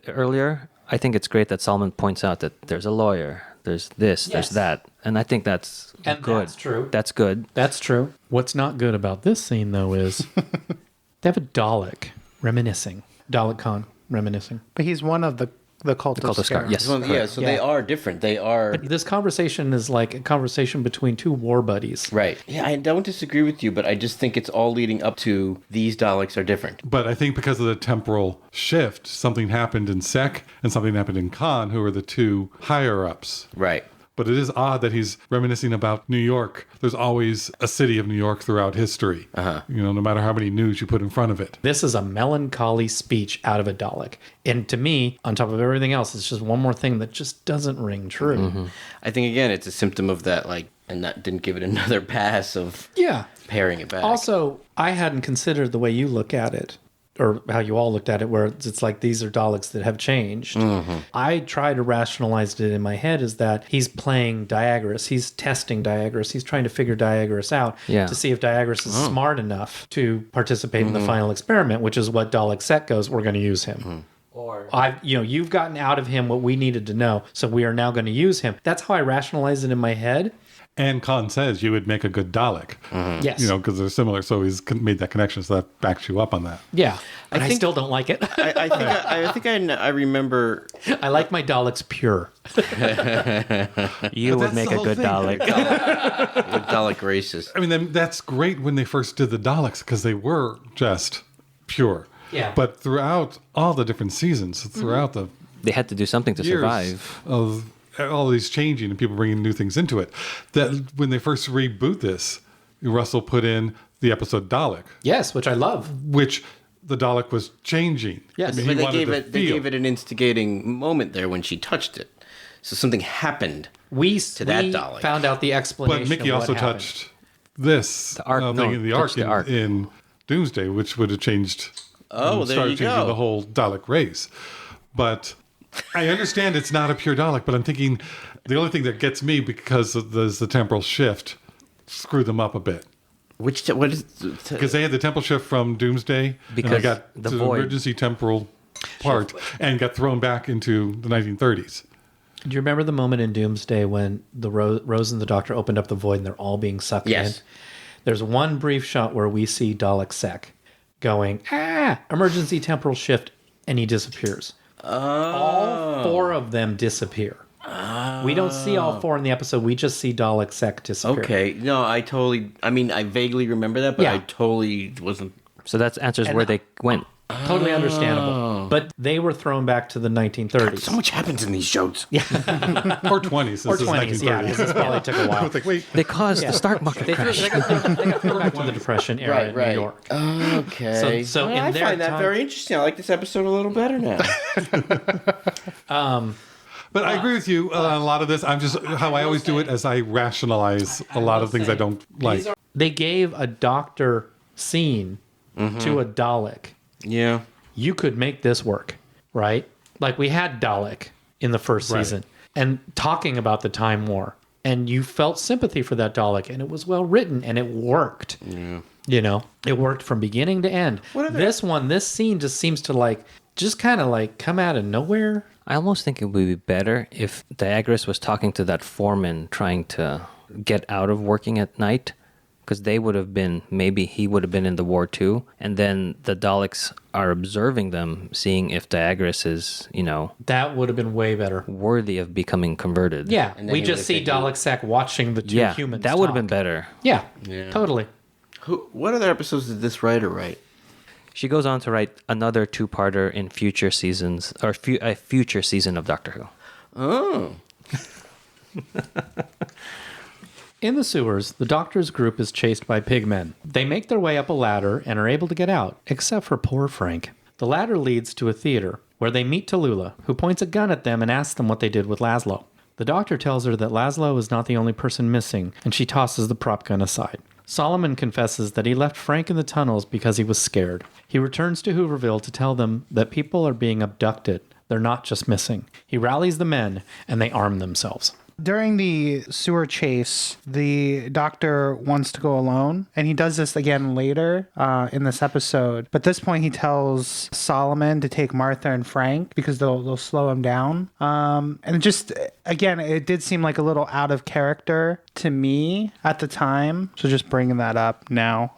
earlier, I think it's great that Solomon points out that there's a lawyer, there's this, there's that. And I think that's good. That's true. That's good. That's true. What's not good about this scene, though, is they have a Dalek reminiscing. Dalek Khan reminiscing. But he's one of the The Cult of Scar. Yes. Well, yeah, so they are different. They are... This conversation is like a conversation between two war buddies. Right. Yeah, I don't disagree with you, but I just think it's all leading up to these Daleks are different. But I think because of the temporal shift, something happened in Sek and something happened in Khan, who are the two higher-ups. Right. But it is odd that he's reminiscing about New York. There's always a city of New York throughout history. No matter how many news you put in front of it. This is a melancholy speech out of a Dalek. And to me, on top of everything else, it's just one more thing that just doesn't ring true. I think, again, it's a symptom of that, and that didn't give it another pass of paring it back. Also, I hadn't considered the way you look at it, or how you all looked at it, where it's like these are Daleks that have changed. I try to rationalize it in my head as that he's playing Diagorus. He's testing Diagorus. He's trying to figure Diagorus out to see if Diagorus is smart enough to participate in the final experiment, which is what Dalek Sek goes, we're going to use him. Or you've gotten out of him what we needed to know, so we are now going to use him. That's how I rationalize it in my head. And Khan says you would make a good Dalek. Yes. Because they're similar. So he's made that connection. So that backs you up on that. Yeah. But I still don't like it. I think I remember... I like my Daleks pure. You would make a good Dalek. With Dalek races. I mean, then that's great when they first did the Daleks because they were just pure. Yeah. But throughout all the different seasons, throughout the They had to do something to years survive. of all these changing and people bringing new things into it, that when they first reboot this, Russell put in the episode Dalek, Yes, which I love. which the Dalek was changing. Yes. I mean, But he wanted to they feel. gave it an instigating moment there when she touched it. So something happened. We that Dalek. found out the explanation. But Mickey of also what happened. touched this arc- thing no, in the touched arc, the arc. in Doomsday, which would have changed. Oh, there started you changing go. the whole Dalek race. But I understand it's not a pure Dalek, but I'm thinking the only thing that gets me because of the temporal shift screwed them up a bit. What is... Because they had the temporal shift from Doomsday, and Because they got the to void. the emergency temporal part and got thrown back into the 1930s. Do you remember the moment in Doomsday when the Rose and the Doctor opened up the void and they're all being sucked Yes. in? There's one brief shot where we see Dalek Sek going, emergency temporal shift, and he disappears. All four of them disappear. We don't see all four in the episode. We just see Dalek Sek disappear. Okay. No, I vaguely remember that, but Yeah. I totally wasn't... So that answers where they went. Totally understandable. But they were thrown back to the 1930s. So much happens in these shows. Or 20s. or This is 20s, yeah, 1930s. because this probably took a I while. was like, wait. They caused the stock market They crash. got thrown back to the Depression era in New York. Okay. So in I their find that time- very interesting. I like this episode a little better now. But I agree with you on a lot of this. I'm just, how I always do it as I rationalize a lot of things I don't like. They gave a doctor scene to a Dalek. Yeah. You could make this work, right? Like we had Dalek in the first Right. season and talking about the Time War. And you felt sympathy for that Dalek, and it was well written, and it worked. Yeah. You know, it worked from beginning to end. This scene just seems to just kind of come out of nowhere. I almost think it would be better if Diagorus was talking to that foreman trying to get out of working at night, because they would have been, maybe he would have been in the war too, and then the Daleks are observing them, seeing if Diagorus is, That would have been way better. worthy of becoming converted. Yeah, And then we he just would've see said Dalek Sek watching the two Yeah, humans that would have talk. been better. Yeah, Yeah. totally. What other episodes did this writer write? She goes on to write another two-parter in future seasons, or a future season of Doctor Who. Oh. In the sewers, the Doctor's group is chased by pigmen. They make their way up a ladder and are able to get out, except for poor Frank. The ladder leads to a theater, where they meet Tallulah, who points a gun at them and asks them what they did with Laszlo. The Doctor tells her that Laszlo is not the only person missing, and she tosses the prop gun aside. Solomon confesses that he left Frank in the tunnels because he was scared. He returns to Hooverville to tell them that people are being abducted. They're not just missing. He rallies the men, and they arm themselves. During the sewer chase, the Doctor wants to go alone, and he does this again later in this episode. But at this point, he tells Solomon to take Martha and Frank because they'll slow him down. And just, again, it did seem like a little out of character to me at the time. So just bringing that up now,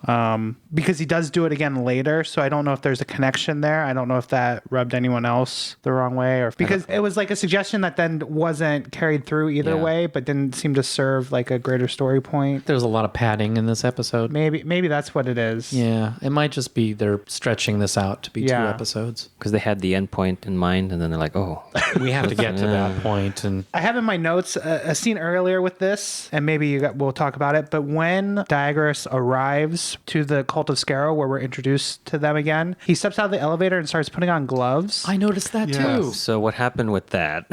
because he does do it again later. So I don't know if there's a connection there. I don't know if that rubbed anyone else the wrong way, or because it was like a suggestion that then wasn't carried through either way, but didn't seem to serve like a greater story point. There's a lot of padding in this episode. Maybe that's what it is. Yeah, it might just be they're stretching this out to be 2 episodes. Because they had the end point in mind, and then they're like, oh. We have to get to that point. And I have in my notes a scene earlier with this, and maybe we'll talk about it, but when Diagorus arrives to the Cult of Scarrow, where we're introduced to them again, he steps out of the elevator and starts putting on gloves. I noticed that too. So what happened with that?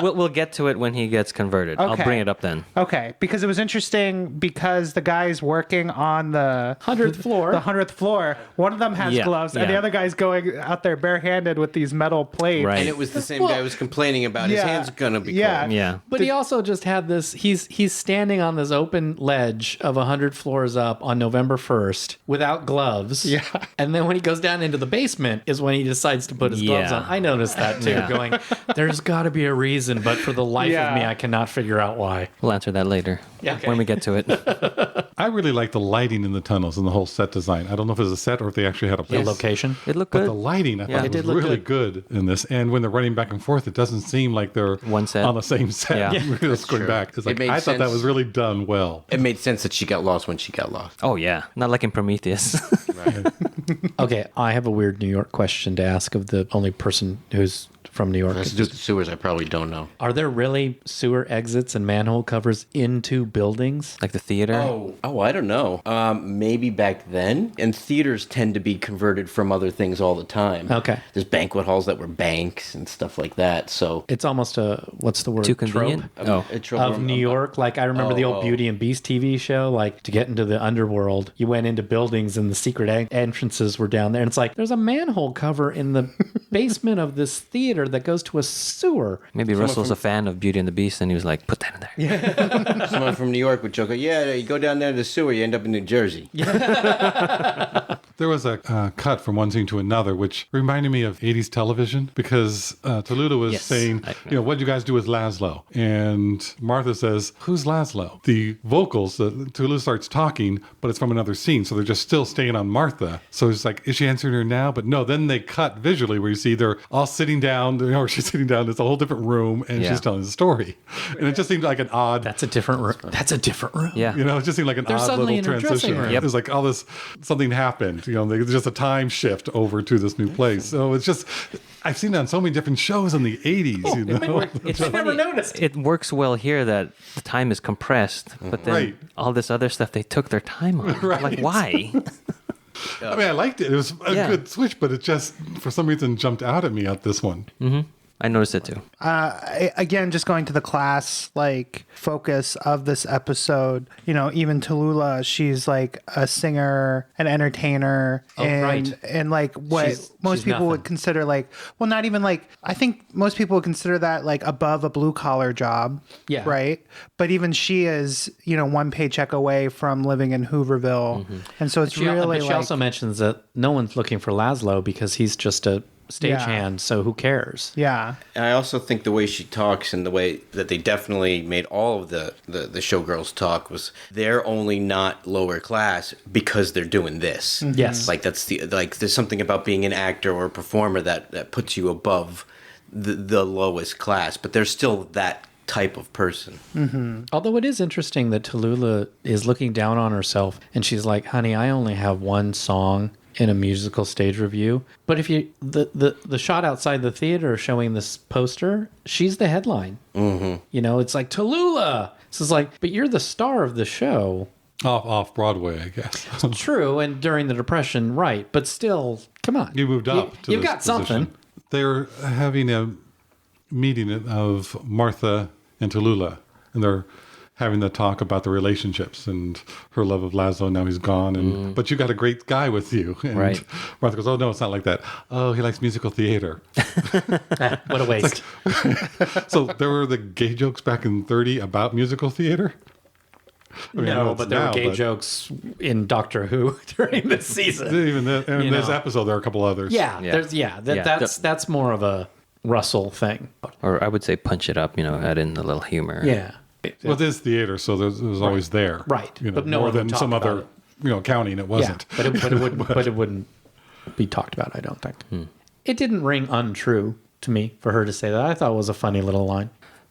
we'll get to it when he gets converted. Okay. I'll bring it up then. Okay, because it was interesting because the guys working on the 100th floor. The 100th floor, one of them has gloves, and the other guy's going out there barehanded with these metal plates. Right. And it was the same guy who was complaining about his hands gonna be cold. Yeah. But he also just had this. He's standing on this open ledge of 100 floors up on November 1st without gloves. Yeah. And then when he goes down into the basement is when he decides to put his gloves on. I noticed that too. Going, there's got to be a reason, but for the life of me, I cannot figure out why. We'll answer that later when we get to it. I really like the lighting in the tunnels and the whole set design. I don't know if it was a set or if they actually had a The location. It looked But good. the lighting, I thought, it did was look really good in this. And when they're running back and forth, it doesn't seem like they're One set. on the same set. Yeah. Just going back. It's like, made I thought that sense. was really done well. It made sense that she got lost when she got lost. Oh, yeah. Not like in Prometheus. Okay, I have a weird New York question to ask of the only person who's from New York. Has to do with the sewers, I probably don't know. Are there really sewer exits and manhole covers into buildings? like the theater. Oh, I don't know. Maybe back then. And theaters tend to be converted from other things all the time. Okay. There's banquet halls that were banks and stuff like that. So It's almost a, what's the word? Too convenient? Trope? a trope Of New York. Like I remember the old Oh. Beauty and Beast TV show, like to get into the underworld, you went into buildings and the secret entrances were down there. And it's like, there's a manhole cover in the basement of this theater that goes to a sewer. Maybe Russell's a fan of Beauty and the Beast, and he was like, put that in there. Someone from New York would joke, yeah, you go down there to the sewer, you end up in New Jersey. There was a cut from one scene to another, which reminded me of 80s television because Tallulah was saying, what did you guys do with Laszlo? And Martha says, who's Laszlo? The vocals, Tallulah starts talking, but it's from another scene. So they're just still staying on Martha. So it's like, is she answering her now? But no, then they cut visually where you see they're all sitting down, or she's sitting down. It's a whole different room and she's telling the story. And it just seemed like an odd... That's a different room. That's a different room. Yeah. You know, it just seemed like an odd suddenly little in her dressing transition. room. Yep. It was like all this, something happened. You know, there's just a time shift over to this new place. So it's just, I've seen that on so many different shows in the 80s. You know, It's I never noticed. It works well here that the time is compressed, but then all this other stuff they took their time on. Like, why? I mean, I liked it. It was a good switch, but it just, for some reason, jumped out at me at this one. I noticed it too. Again, just going to the class like focus of this episode, you know, even Tallulah, she's like a singer, an entertainer, and like what most people would consider like, well, not even like, I think most people would consider that like above a blue collar job. Yeah. Right. But even she is, you know, one paycheck away from living in Hooverville. And so it's really She like, also mentions that no one's looking for Laszlo because he's just a stagehand, so who cares? yeah. And I also think the way she talks and the way that they definitely made all of the showgirls talk was they're only not lower class because they're doing this. Yes. Like that's there's something about being an actor or a performer that puts you above the lowest class, but there's still that type of person. Although it is interesting that Tallulah is looking down on herself and she's like, honey, I only have one song in a musical stage review. But if you the shot outside the theater showing this poster, she's the headline. You know, it's like Tallulah. So it's like, but you're the star of the show. Off Broadway, I guess. True, and during the Depression, right? But still, come on, You moved up to You've this got something. position. They're having a meeting of Martha and Tallulah, and they're having the talk about the relationships and her love of Laszlo. Now he's gone, and but you got a great guy with you. And Right. Martha goes, "Oh no, it's not like that. Oh, he likes musical theater." What a waste. So there were the gay jokes back in '30 about musical theater. I mean, I know No, it's but there now, were gay jokes in Doctor Who during this season. Even in You this know. episode, there are a couple others. Yeah, that's more of a Russell thing. Or I would say punch it up, you know, add in a little humor. Yeah. Well, this theater, so it was always there. Right. You know, But no more one would than talk some about other, it. counting it wasn't. Yeah, but it wouldn't be talked about, I don't think. It didn't ring untrue to me for her to say that. I thought it was a funny little line.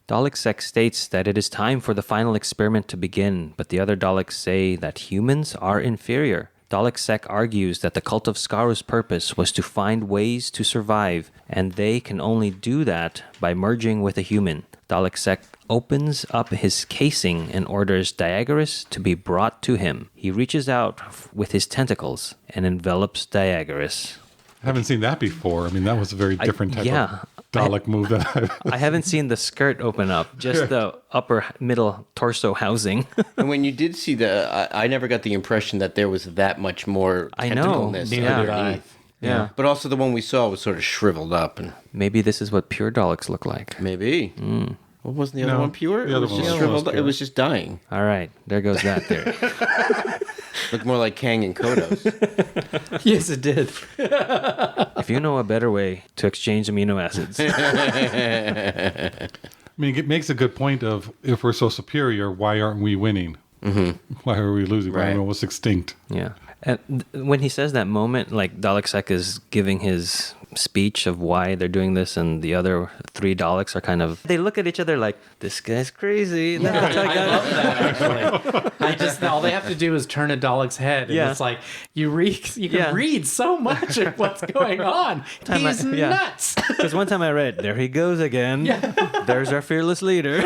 Dalek states that it is time for the final experiment to begin, but the other Daleks say that humans are inferior. Dalek argues that the cult of Skaru's purpose was to find ways to survive, and they can only do that by merging with a human. Dalek opens up his casing and orders Diagoras to be brought to him. He reaches out with his tentacles and envelops Diagoras. I haven't seen that before. I mean, that was a very different type of Dalek move that I haven't seen the skirt open up, just the upper middle torso housing. And when you did see I never got the impression that there was that much more I know. tentacleness Neither did I. underneath. Yeah. But also the one we saw was sort of shriveled up, and Maybe this is what pure Daleks look like. maybe. What wasn't the other No, one pure? the It other was one just was shriveled up. pure. It was just dying. All right, there goes that theory. Looked more like Kang and Kodos. Yes, it did. If you know a better way to exchange amino acids. I mean, it makes a good point of if we're so superior, why aren't we winning? Mm-hmm. Why are we losing? Why are we Right. almost extinct? Yeah. And when he says that moment, like Dalek is giving his speech of why they're doing this, and the other three Daleks are kind of, they look at each other like, this guy's crazy. I love that, actually. All they have to do is turn a Dalek's head, and Yeah. it's like you can Yeah. read so much of what's going on. He's yeah. nuts. Because one time I read, there he goes again. There's our fearless leader.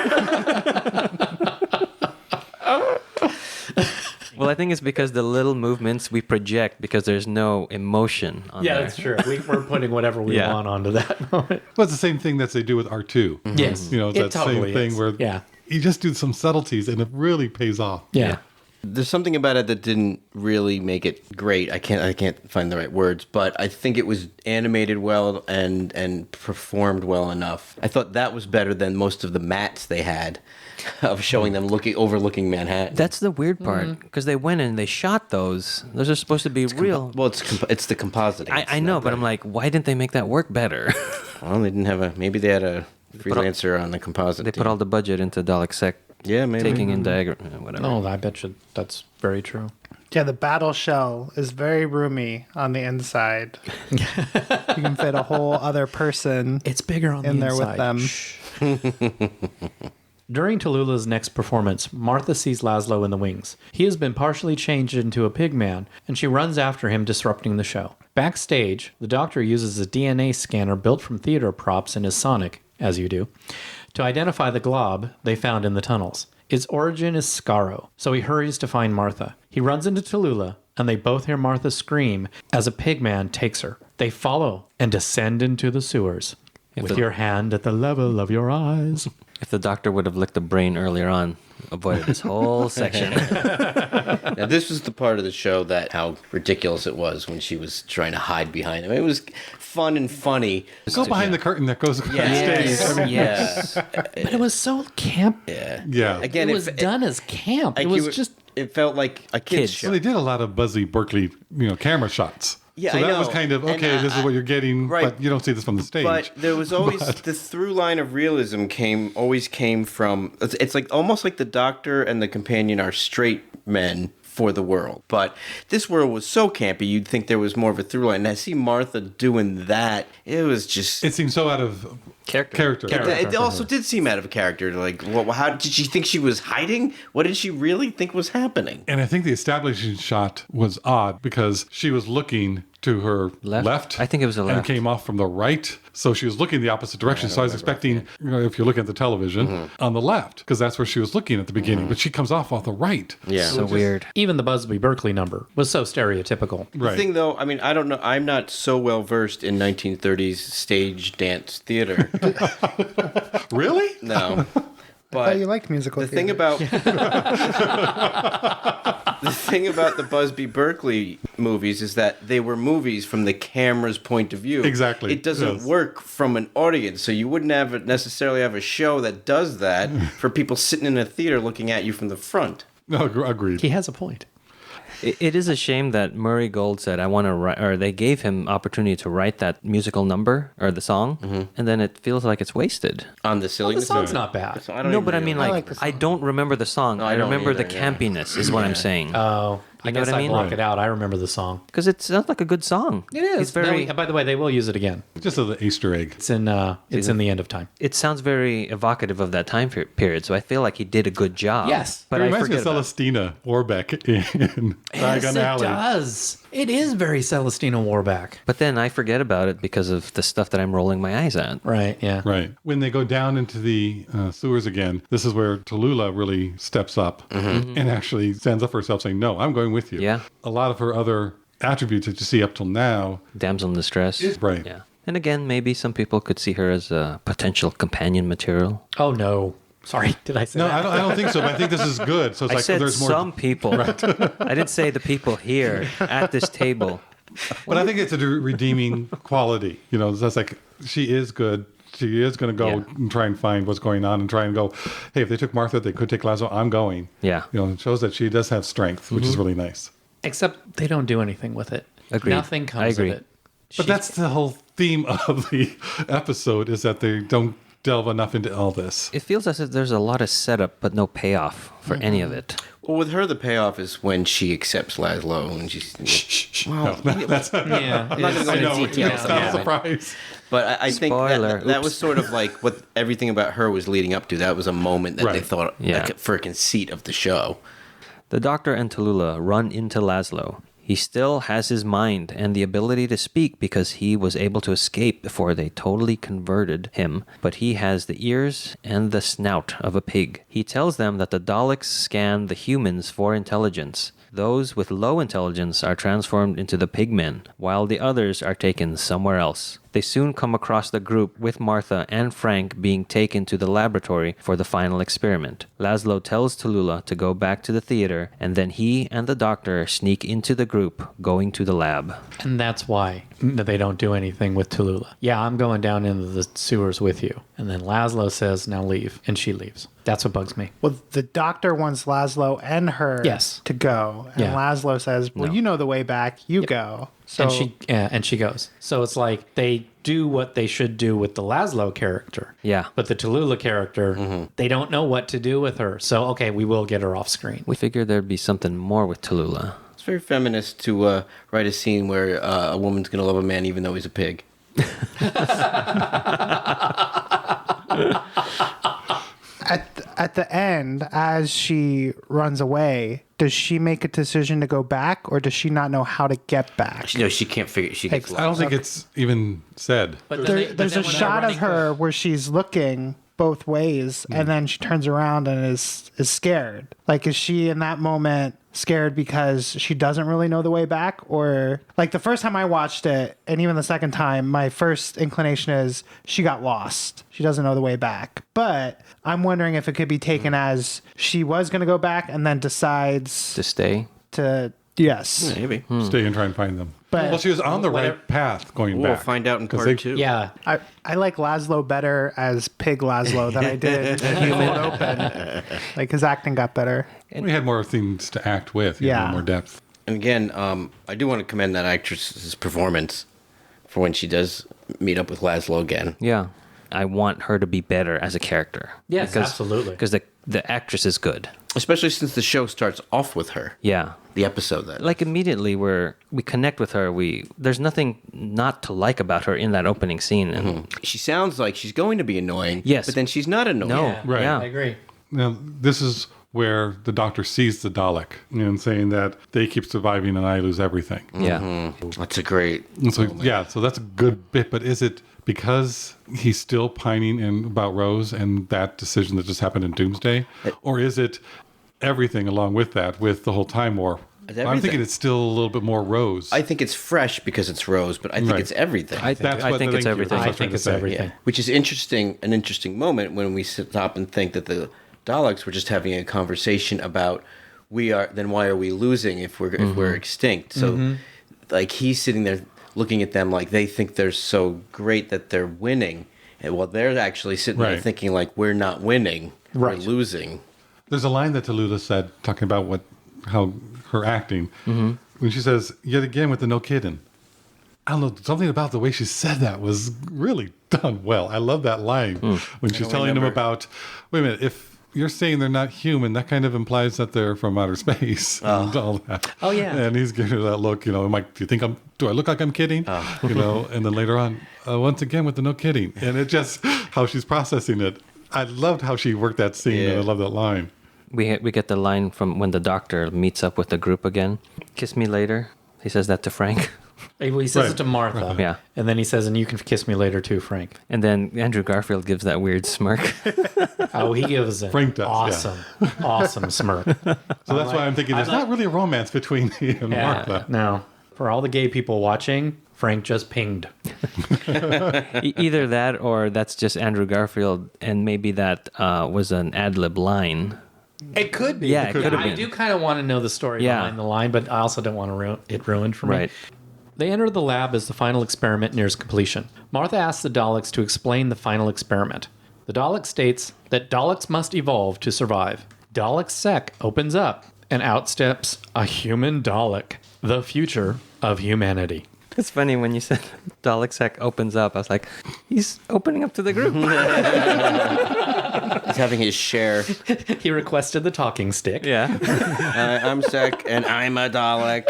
Well, I think it's because the little movements we project because there's no emotion on Yeah, there. that's true. We're putting whatever we Yeah. want onto that moment. Well, it's the same thing that they do with R2. Yes, You know, it's it that totally same thing is. where Yeah. you just do some subtleties and it really pays off. Yeah. There's something about it that didn't really make it great. I can't find the right words, but I think it was animated well and performed well enough. I thought that was better than most of the mats they had of showing them overlooking Manhattan. That's the weird part because they went in and they shot those. Those are supposed to be real. Well, it's the compositing. I know, but I'm like, why didn't they make that work better? Well, they didn't have maybe they had a freelancer on the composite. They team. put all the budget into Dalek Yeah, maybe. taking in diagram, whatever. Oh, I bet you that's very true. Yeah, the battle shell is very roomy on the inside. You can fit a whole other person It's bigger on in the there inside. with them. During Tallulah's next performance, Martha sees Laszlo in the wings. He has been partially changed into a pig man, and she runs after him, disrupting the show. Backstage, the Doctor uses a DNA scanner built from theater props in his Sonic, as you do, to identify the glob they found in the tunnels. Its origin is Skaro, so he hurries to find Martha. He runs into Tallulah, and they both hear Martha scream as a pig man takes her. They follow and descend into the sewers. With your hand at the level of your eyes. If the Doctor would have licked the brain earlier on, avoided this whole section. Now, this was the part of the show that how ridiculous it was when she was trying to hide behind him. It was fun and funny. Go behind the curtain that goes across stage. I mean, Yes. But it was so camp. yeah. Again, It was done as camp. like It was you- just It felt like a kid's Kids. show. Well, they did a lot of Buzzy Berkeley, camera shots. Yeah, so I that was know. kind of, And okay, this is what you're getting, right. but you don't see this from the stage. But there was always the through line of realism always came from. It's like almost like the Doctor and the companion are straight men for the world. But this world was so campy, you'd think there was more of a through line. And I see Martha doing that. It was just. It seems so out of character. It also did seem out of character. Like, how did she think she was hiding? What did she really think was happening? And I think the establishing shot was odd because she was looking to her left. I think it was the And left. came off from the right. So she was looking the opposite direction. So I was expecting, if you're looking at the television, on the left, because that's where she was looking at the beginning. But she comes off the right. Yeah. So weird. even the Busby Berkeley number was so stereotypical. Right. The thing, though, I mean, I don't know. I'm not so well versed in 1930s stage dance theater. Really? No. Oh, But you liked musical the thing theater. about the thing about the Busby Berkeley movies is that they were movies from the camera's point of view. Exactly, It doesn't yes. work from an audience, so you wouldn't necessarily have a show that does that for people sitting in a theater looking at you from the front. No, agreed. He has a point. It is a shame that Murray Gold said, I want to write, or they gave him opportunity to write that musical number or the song, and then it feels like it's wasted. On the The silliness. song's not bad. So I don't No, even but I really mean, like- like, like the I don't remember the song. I I don't remember the either, yeah. campiness, is what I'm saying. Oh, I know guess what I I mean? block it out. I remember the song. Because it sounds like a good song. It is. It's very. By the way, they will use it again. Just as an Easter egg. It's in the end of time. It sounds very evocative of that time period, so I feel like he did a good job. Yes. but It I reminds me forget of about it. Celestina Warbeck in Yes, Diagon it Alley. does. It is very Celestina Warbeck. But then I forget about it because of the stuff that I'm rolling my eyes at. Right. Yeah. Right. When they go down into the sewers again, this is where Tallulah really steps up and actually stands up for herself saying, no, I'm going with you. Yeah. A lot of her other attributes that you see up till now. Damsel in distress. Right. Yeah. And again, maybe some people could see her as a potential companion material. Oh no. Sorry. Did I say No, that? I don't think so, but I think this is good. So it's I like said there's more. some people. I didn't say the people here at this table. But I think it's a redeeming quality. You know, that's like she is good. She is going to go Yeah. and try and find what's going on and try and go, hey, if they took Martha, they could take Laszlo. I'm going. Yeah. You know, it shows that she does have strength, which is really nice. Except they don't do anything with it. Agreed. Nothing I comes agree. of it. But that's the whole theme of the episode is that they don't delve enough into all this. It feels as if there's a lot of setup, but no payoff for any of it. Well, with her, the payoff is when she accepts Laszlo and she's. Well, That's Yeah. I'm not going to go I know. into details. It's on not a that. surprise. But I think Spoiler. that was Oops. sort of like what everything about her was leading up to. That was a moment that they Right. thought Yeah. like for a conceit of the show. The Doctor and Tallulah run into Laszlo. He still has his mind and the ability to speak because he was able to escape before they totally converted him, but he has the ears and the snout of a pig. He tells them that the Daleks scan the humans for intelligence. Those with low intelligence are transformed into the pigmen, while the others are taken somewhere else. They soon come across the group with Martha and Frank being taken to the laboratory for the final experiment. Laszlo tells Tallulah to go back to the theater, and then he and the Doctor sneak into the group, going to the lab. And that's why they don't do anything with Tallulah. Yeah, I'm going down into the sewers with you. And then Laszlo says, now leave. And she leaves. That's what bugs me. Well, the doctor wants Laszlo and her Yes. to go. And Yeah. Laszlo says, well, No. you know the way back. You go. So And she goes. So it's like they do what they should do with the Laszlo character. Yeah. But the Tallulah character, they don't know what to do with her. So, okay, we will get her off screen. We figured there'd be something more with Tallulah. It's very feminist to write a scene where a woman's going to love a man even though he's a pig. at the end, as she runs away, does she make a decision to go back, or does she not know how to get back? She knows she can't figure. She gets I don't lost. think it's even said. But then There's a when they're shot of running her where she's looking both ways, and then she turns around and is scared. Like, is she in that moment scared because she doesn't really know the way back? Or, like, the first time I watched it, and even the second time, my first inclination is she got lost. She doesn't know the way back. But I'm wondering if it could be taken as she was going to go back and then decides To stay? to, yes. Maybe. Stay and try and find them. But- well, she was on the Whatever. right path going We'll back. find out in 'Cause part they- two. Yeah. I like Laszlo better as Pig Laszlo than I did in Cold Open. Like, his acting got better. We had more things to act with. You Yeah. know, more depth. And again, I do want to commend that actress's performance for when she does meet up with Laszlo again. Yeah. I want her to be better as a character. Yes, absolutely. Because the actress is good. Especially since the show starts off with her. Yeah. The episode that. Like immediately we connect with her. There's nothing not to like about her in that opening scene. And She sounds like she's going to be annoying. Yes. But then she's not annoying. no, Right. yeah. I agree. Now, this is where the Doctor sees the Dalek and saying that they keep surviving and I lose everything. Yeah. That's a great. And so, so that's a good bit. But is it because he's still pining about Rose and that decision that just happened in Doomsday? Or is it everything along with that, with the whole Time War? It's I'm everything. thinking it's still a little bit more Rose. I think it's fresh because it's Rose, but I think Right. it's everything. I think it's everything. That's what I was trying think to it's say. everything. Yeah, which is an interesting moment when we stop and think that the Daleks were just having a conversation about then why are we losing if we're extinct? So like he's sitting there looking at them like they think they're so great that they're winning, and while they're actually sitting there Right. thinking like we're not winning, Right. we're losing. There's a line that Tallulah said talking about how her acting. When she says, "Yet again with the no kidding." I don't know, something about the way she said that was really done well. I love that line when she's telling him about, wait a minute, if you're saying they're not human, that kind of implies that they're from outer space and all that. Oh, yeah. And he's giving her that look, do you think do I look like I'm kidding? And then later on, once again with the no kidding. And it just, how she's processing it. I loved how she worked that scene, and I love that line. We get the line from when the doctor meets up with the group again. Kiss me later. He says that to Frank. Well, he says Right. it to Martha. Yeah. And then he says, and you can kiss me later too, Frank. And then Andrew Garfield gives that weird smirk. Oh, he gives an Frank does, awesome smirk. So that's why I'm thinking there's not really a romance between he and Martha. No. For all the gay people watching, Frank just pinged. Either that or that's just Andrew Garfield, and maybe that was an ad-lib line. It could be. Yeah, it could have I been. do kind of want to know the story behind the line, but I also don't want to it ruined for me. Right. They enter the lab as the final experiment nears completion. Martha asks the Daleks to explain the final experiment. The Dalek states that Daleks must evolve to survive. Dalek Sec opens up, and out steps a human Dalek, the future of humanity. It's funny when you said Dalek opens up. I was like, he's opening up to the group. He's having his share. He requested the talking stick. Yeah. I'm Sec, and I'm a Dalek.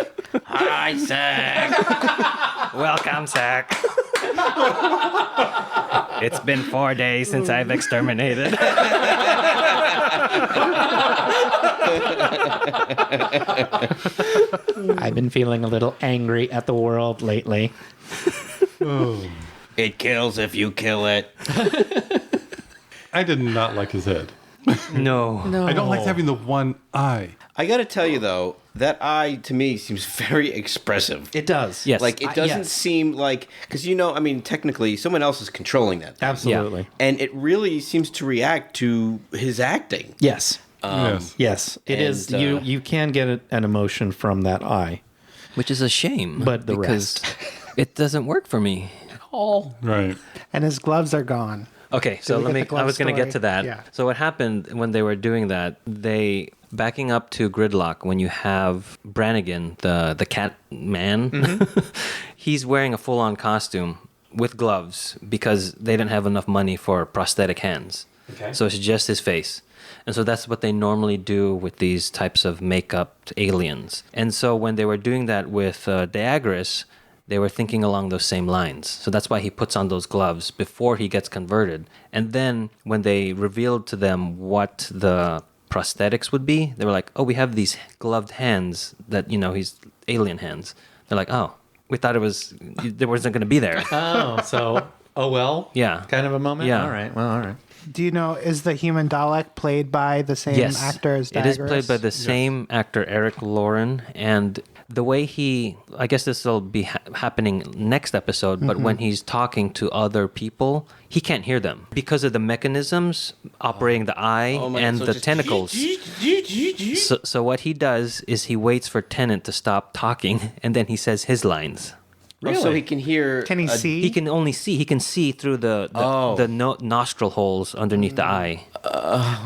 Hi, Sec. Welcome, Sack. It's been 4 days since I've exterminated. I've been feeling a little angry at the world lately. It kills if you kill it. I did not like his head. No. I don't like having the one eye. I got to tell you, though, that eye, to me, seems very expressive. It does. Yes. Like, it doesn't yes. seem like... Because, technically, someone else is controlling that thing. Absolutely. And it really seems to react to his acting. Yes. Yes. Yes. It And, is. You can get an emotion from that eye. Which is a shame. But the because rest. it doesn't work for me. Right. And his gloves are gone. Okay, so we get the I was going to glove get to that. story? Yeah. So what happened when they were doing that, backing up to Gridlock, when you have Brannigan, the cat man, he's wearing a full-on costume with gloves because they didn't have enough money for prosthetic hands. Okay. So it's just his face. And so that's what they normally do with these types of makeup aliens. And so when they were doing that with Diagris, they were thinking along those same lines. So that's why he puts on those gloves before he gets converted. And then when they revealed to them what the prosthetics would be, they were like, oh, we have these gloved hands that, he's alien hands. They're like, oh, we thought there wasn't going to be there. Oh, so, oh well? Yeah. Kind of a moment? Yeah. All right. Well, all right. Do you know, is the human Dalek played by the same Yes, actor as Diagris? it is played by the same actor, Eric Lauren, and the way I guess this will be happening next episode, but when he's talking to other people, he can't hear them because of the mechanisms operating the eye and the tentacles. So what he does is he waits for Tennant to stop talking, and then he says his lines. Really? So he can hear... Can he see? He can only see. He can see through the nostril holes underneath the eye.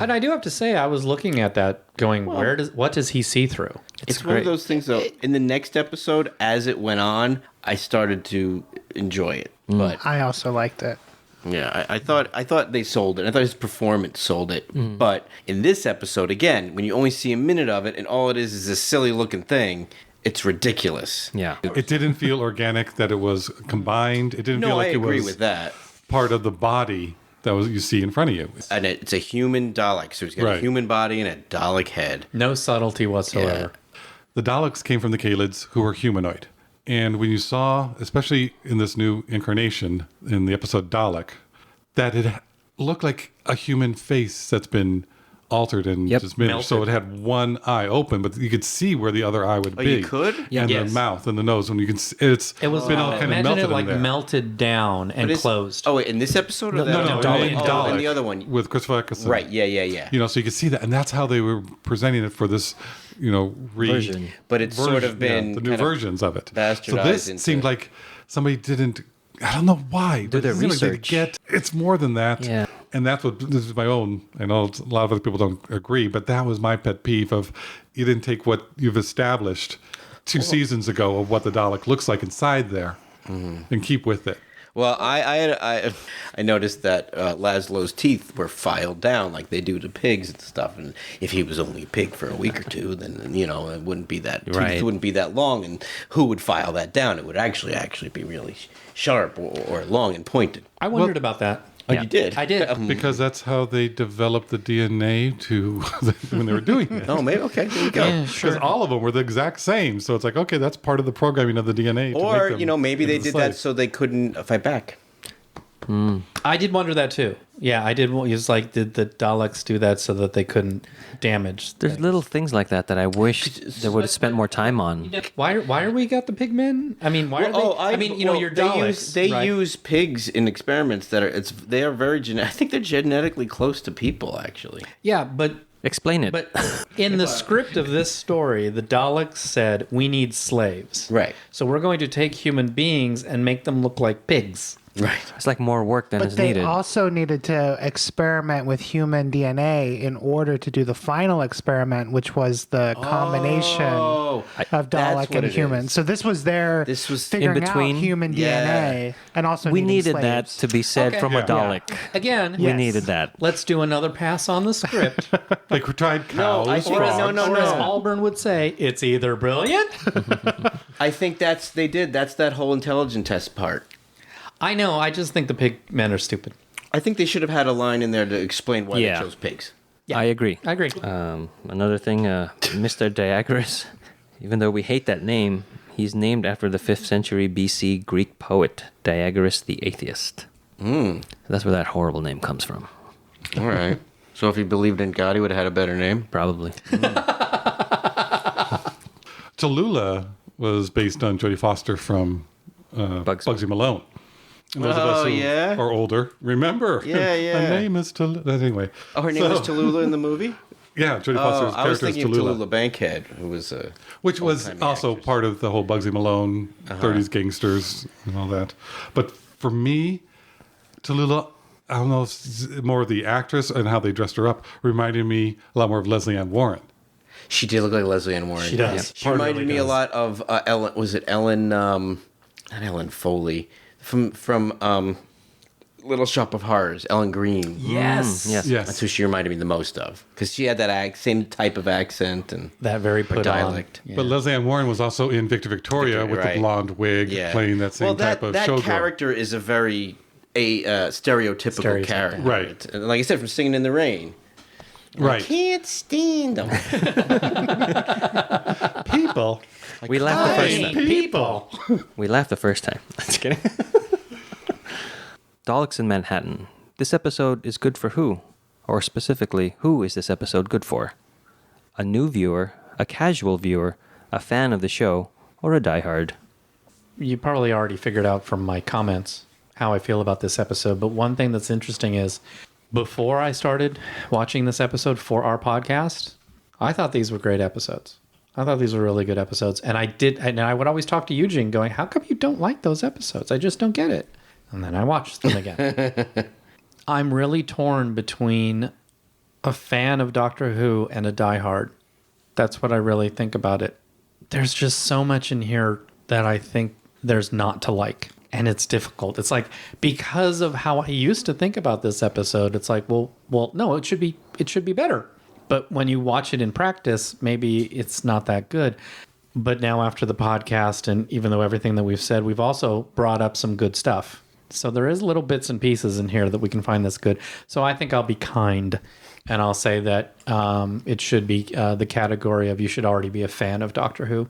And I do have to say, I was looking at that going, what does he see through? It's one of those things, though. In the next episode, as it went on, I started to enjoy it. But I also liked it. yeah, I thought they sold it. I thought his performance sold it. But in this episode, again, when you only see a minute of it and all it is this silly looking thing, it's ridiculous. Yeah. It didn't feel organic that it was combined. It didn't feel No, like I it agree was with that. part of the body that was you see in front of you. And it's a human Dalek, so he's got a Right. human body and a Dalek head. No subtlety whatsoever. The Daleks came from the Kalids, who were humanoid. And when you saw, especially in this new incarnation in the episode Dalek, that it looked like a human face that's been altered and just diminished. So it had one eye open, but you could see where the other eye would be. You could? And Yes. the mouth and the nose. When you can see, it's It was been all kind of imagine melted it like in there. melted down and closed. Oh, wait, in this episode? Or No, that? in Oh, in the other one. with Christopher Eccleston. Right, yeah. So you could see that, and that's how they were presenting it for this, Version. But it's sort of been the new kind of versions of it. So bastardized this into- seemed like somebody didn't. I don't know why. Do their it seemed like they research. it's more than that. Yeah. And that's what, this is my own, I know a lot of other people don't agree, but that was my pet peeve of, you didn't take what you've established 2 seasons ago of what the Dalek looks like inside there and keep with it. Well, I noticed that Laszlo's teeth were filed down like they do to pigs and stuff. And if he was only a pig for a week or two, then it wouldn't be that teeth wouldn't be that long. And who would file that down? It would actually be really sharp or long and pointed. I wondered about that. Oh, you did? I did. Because that's how they developed the DNA when they were doing it. Oh, maybe. Okay, there you go. Yeah, Because sure. all of them were the exact same. So it's like, okay, that's part of the programming of the DNA. Or, maybe they into did that slaves. so they couldn't fight back. I did wonder that too. Yeah, I did. It was like, did the Daleks do that so that they couldn't damage? There's little things like that I wish they would have spent more time on. Why are we got the pigmen? I mean, why are they? Your Daleks. They right? use pigs in experiments that are very I think they're genetically close to people, actually. Yeah, but Explain it. But in the script of this story, the Daleks said, we need slaves. Right. So we're going to take human beings and make them look like pigs. Right. It's like more work than But is they needed. also needed to experiment with human DNA in order to do the final experiment, which was the combination of that's Dalek what and it human. is. So this was their This was figuring in between. out human DNA and also we needing needed slaves. that to be said Okay. from Yeah. a Dalek. Again, We Yes. needed that. let's do another pass on the script. Like we tried cows, I think- frogs. no. Or as Allburn would say, it's either brilliant. I think that's that whole intelligence test part. I know, I just think the pigmen are stupid. I think they should have had a line in there to explain why Yeah. they chose pigs. I agree. I agree. Another thing, Mr. Diagoras, even though we hate that name, he's named after the 5th century BC Greek poet Diagoras the Atheist. That's where that horrible name comes from, All right. So if he believed in God, he would have had a better name. probably. Tallulah was based on Jodie Foster from Bugsy Malone. And those of us Oh, who yeah? are older remember. Yeah, yeah. My name is Tallulah. Anyway. Oh, her name was Tallulah in the movie? Yeah, Jodie Oh, Foster's I was character is thinking of Tallulah. Tallulah Bankhead, who was a... Which was old-timey also actress. part of the whole Bugsy Malone, 30s gangsters and all that. But for me, Tallulah, I don't know, if it's more of the actress and how they dressed her up, reminded me a lot more of Leslie Ann Warren. She did look like Leslie Ann Warren. She does. She reminded me a lot of Ellen. Was it Ellen? Not Ellen Foley from Little Shop of Horrors. Ellen Green. Yes. Yes. Yes. That's who she reminded me the most of, because she had that same type of accent and That very put dialect. on. But Leslie Ann Warren was also in Victor Victoria with right. the blonde wig, playing that same type of that showgirl. character is a very stereotypical Stereotypical. character. Right. And like I said, from Singing in the Rain. Right. Can't stand them. People. We laughed the first time. People. We laughed the first time. Just kidding. Daleks in Manhattan. This episode is good for who? Or specifically, who is this episode good for? A new viewer, a casual viewer, a fan of the show, or a diehard? You probably already figured out from my comments how I feel about this episode, but one thing that's interesting is before I started watching this episode for our podcast, I thought these were great episodes. I thought these were really good episodes. And I would always talk to Eugene going, how come you don't like those episodes? I just don't get it. And then I watched them again. I'm really torn between a fan of Doctor Who and a diehard. That's what I really think about it. There's just so much in here that I think there's not to like. And it's difficult. It's like, because of how I used to think about this episode, it's like, well, no, it should be better. But when you watch it in practice, maybe it's not that good. But now after the podcast, and even though everything that we've said, we've also brought up some good stuff. So there is little bits and pieces in here that we can find that's good. So I think I'll be kind, and I'll say that it should be the category of you should already be a fan of Doctor Who.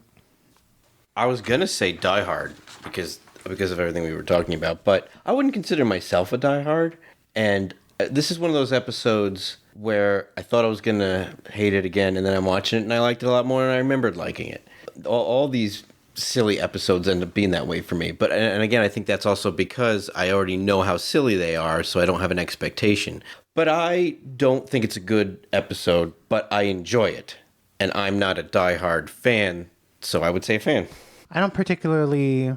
I was gonna say Die Hard because of everything we were talking about, but I wouldn't consider myself a diehard. And this is one of those episodes where I thought I was gonna hate it again, and then I'm watching it and I liked it a lot more, and I remembered liking it. All these silly episodes end up being that way for me. But and again, I think that's also because I already know how silly they are, so I don't have an expectation. But I don't think it's a good episode, but I enjoy it, and I'm not a diehard fan, so I would say fan. I don't particularly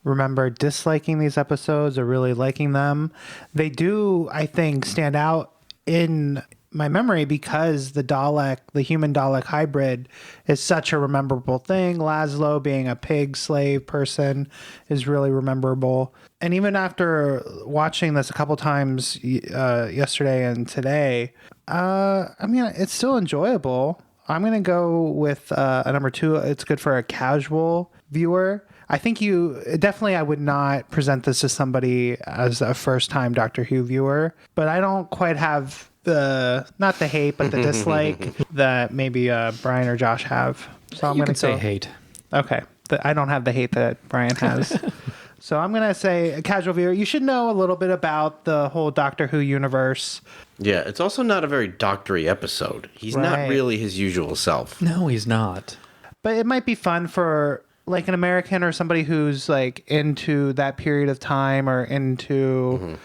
remember disliking these episodes or really liking them. They do, I think, stand out in my memory because the human Dalek hybrid is such a memorable thing. Laszlo being a pig slave person is really memorable. And even after watching this a couple times yesterday and today, it's still enjoyable. I'm going to go with a number 2. It's good for a casual viewer. I think I would not present this to somebody as a first-time Doctor Who viewer, but I don't quite have not the hate, but the dislike that maybe Brian or Josh have. So I'm going to say hate. Okay. I don't have the hate that Brian has. So I'm going to say a casual viewer. You should know a little bit about the whole Doctor Who universe. Yeah, it's also not a very doctory episode. He's not really his usual self. No, he's not. But it might be fun for like an American or somebody who's like into that period of time or into,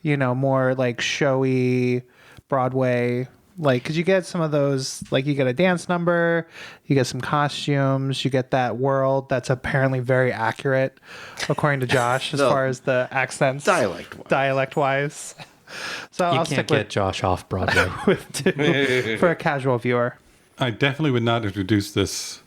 more like showy Broadway, like, because you get some of those, like you get a dance number, you get some costumes, you get that world that's apparently very accurate, according to Josh, as far as the accents, dialect wise. So You I'll can't stick get with Josh off Broadway. with 2 for a casual viewer. I definitely would not use this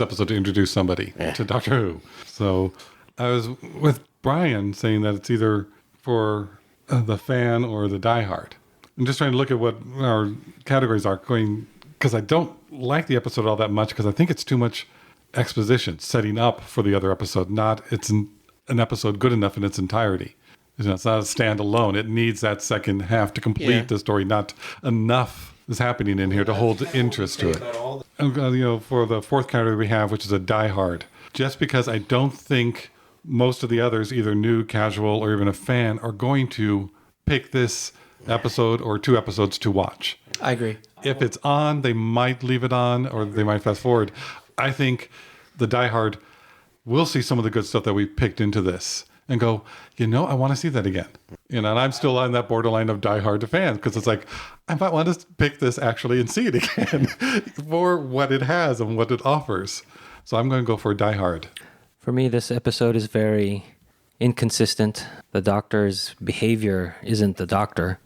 episode to introduce somebody to Doctor Who. So I was with Brian saying that it's either for the fan or the diehard. I'm just trying to look at what our categories are going, because I don't like the episode all that much because I think it's too much exposition, setting up for the other episode. It's an episode good enough in its entirety. It's not a standalone. It needs that second half to complete the story. Not enough is happening in here to hold interest to it. For the 4th category we have, which is a diehard, just because I don't think most of the others, either new, casual, or even a fan, are going to pick this episode or 2 episodes to watch. I agree. If it's on, they might leave it on or they might fast forward. I think the diehard will see some of the good stuff that we picked into this and go, I want to see that again. And I'm still on that borderline of diehard to fans because it's like, I might want to pick this actually and see it again for what it has and what it offers. So I'm going to go for diehard. For me, this episode is very inconsistent. The Doctor's behavior isn't the Doctor.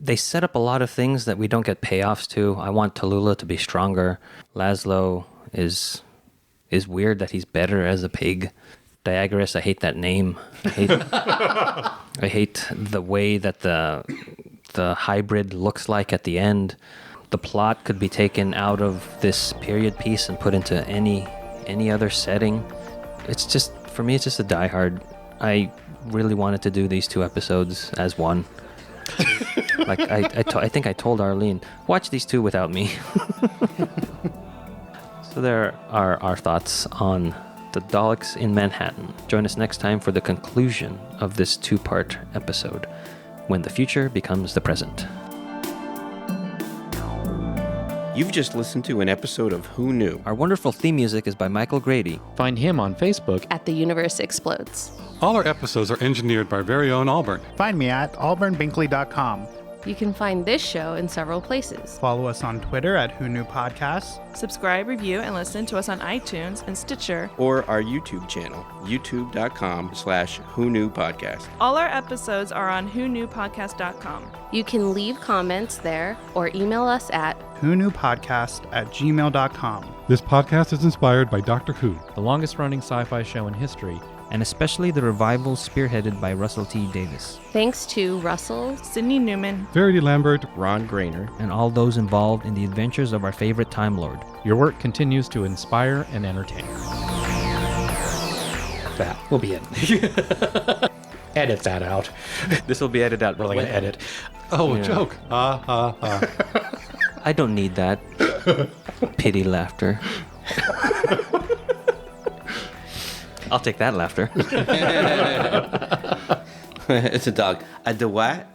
They set up a lot of things that we don't get payoffs to. I want Tallulah to be stronger. Laszlo is weird that he's better as a pig. Diagoras, I hate that name. I hate the way that the hybrid looks like at the end. The plot could be taken out of this period piece and put into any other setting. It's just, for me, it's just a diehard. I really wanted to do these 2 episodes as one. Like I think I told Arlene, watch these 2 without me. So there are our thoughts on the Daleks in Manhattan. Join us next time for the conclusion of this 2-part episode, when the future becomes the present. You've just listened to an episode of Who Knew? Our wonderful theme music is by Michael Grady. Find him on Facebook at The Universe Explodes. All our episodes are engineered by our very own Auburn. Find me at auburnbinkley.com. You can find this show in several places. Follow us on Twitter at Who Knew Podcasts. Subscribe, review, and listen to us on iTunes and Stitcher. Or our YouTube channel, youtube.com/Who Knew Podcast. All our episodes are on whoknewpodcast.com. You can leave comments there or email us at whoknewpodcast@gmail.com. This podcast is inspired by Doctor Who, the longest-running sci-fi show in history, and especially the revival spearheaded by Russell T. Davis. Thanks to Russell, Sydney Newman, Verity Lambert, Ron Grainer, and all those involved in the adventures of our favorite Time Lord. Your work continues to inspire and entertain. That will be it. Edit that out. This will be edited out. We're going to edit. Oh, a joke. Ha, ha, ha. I don't need that. Pity laughter. I'll take that laughter. It's a dog. A the what?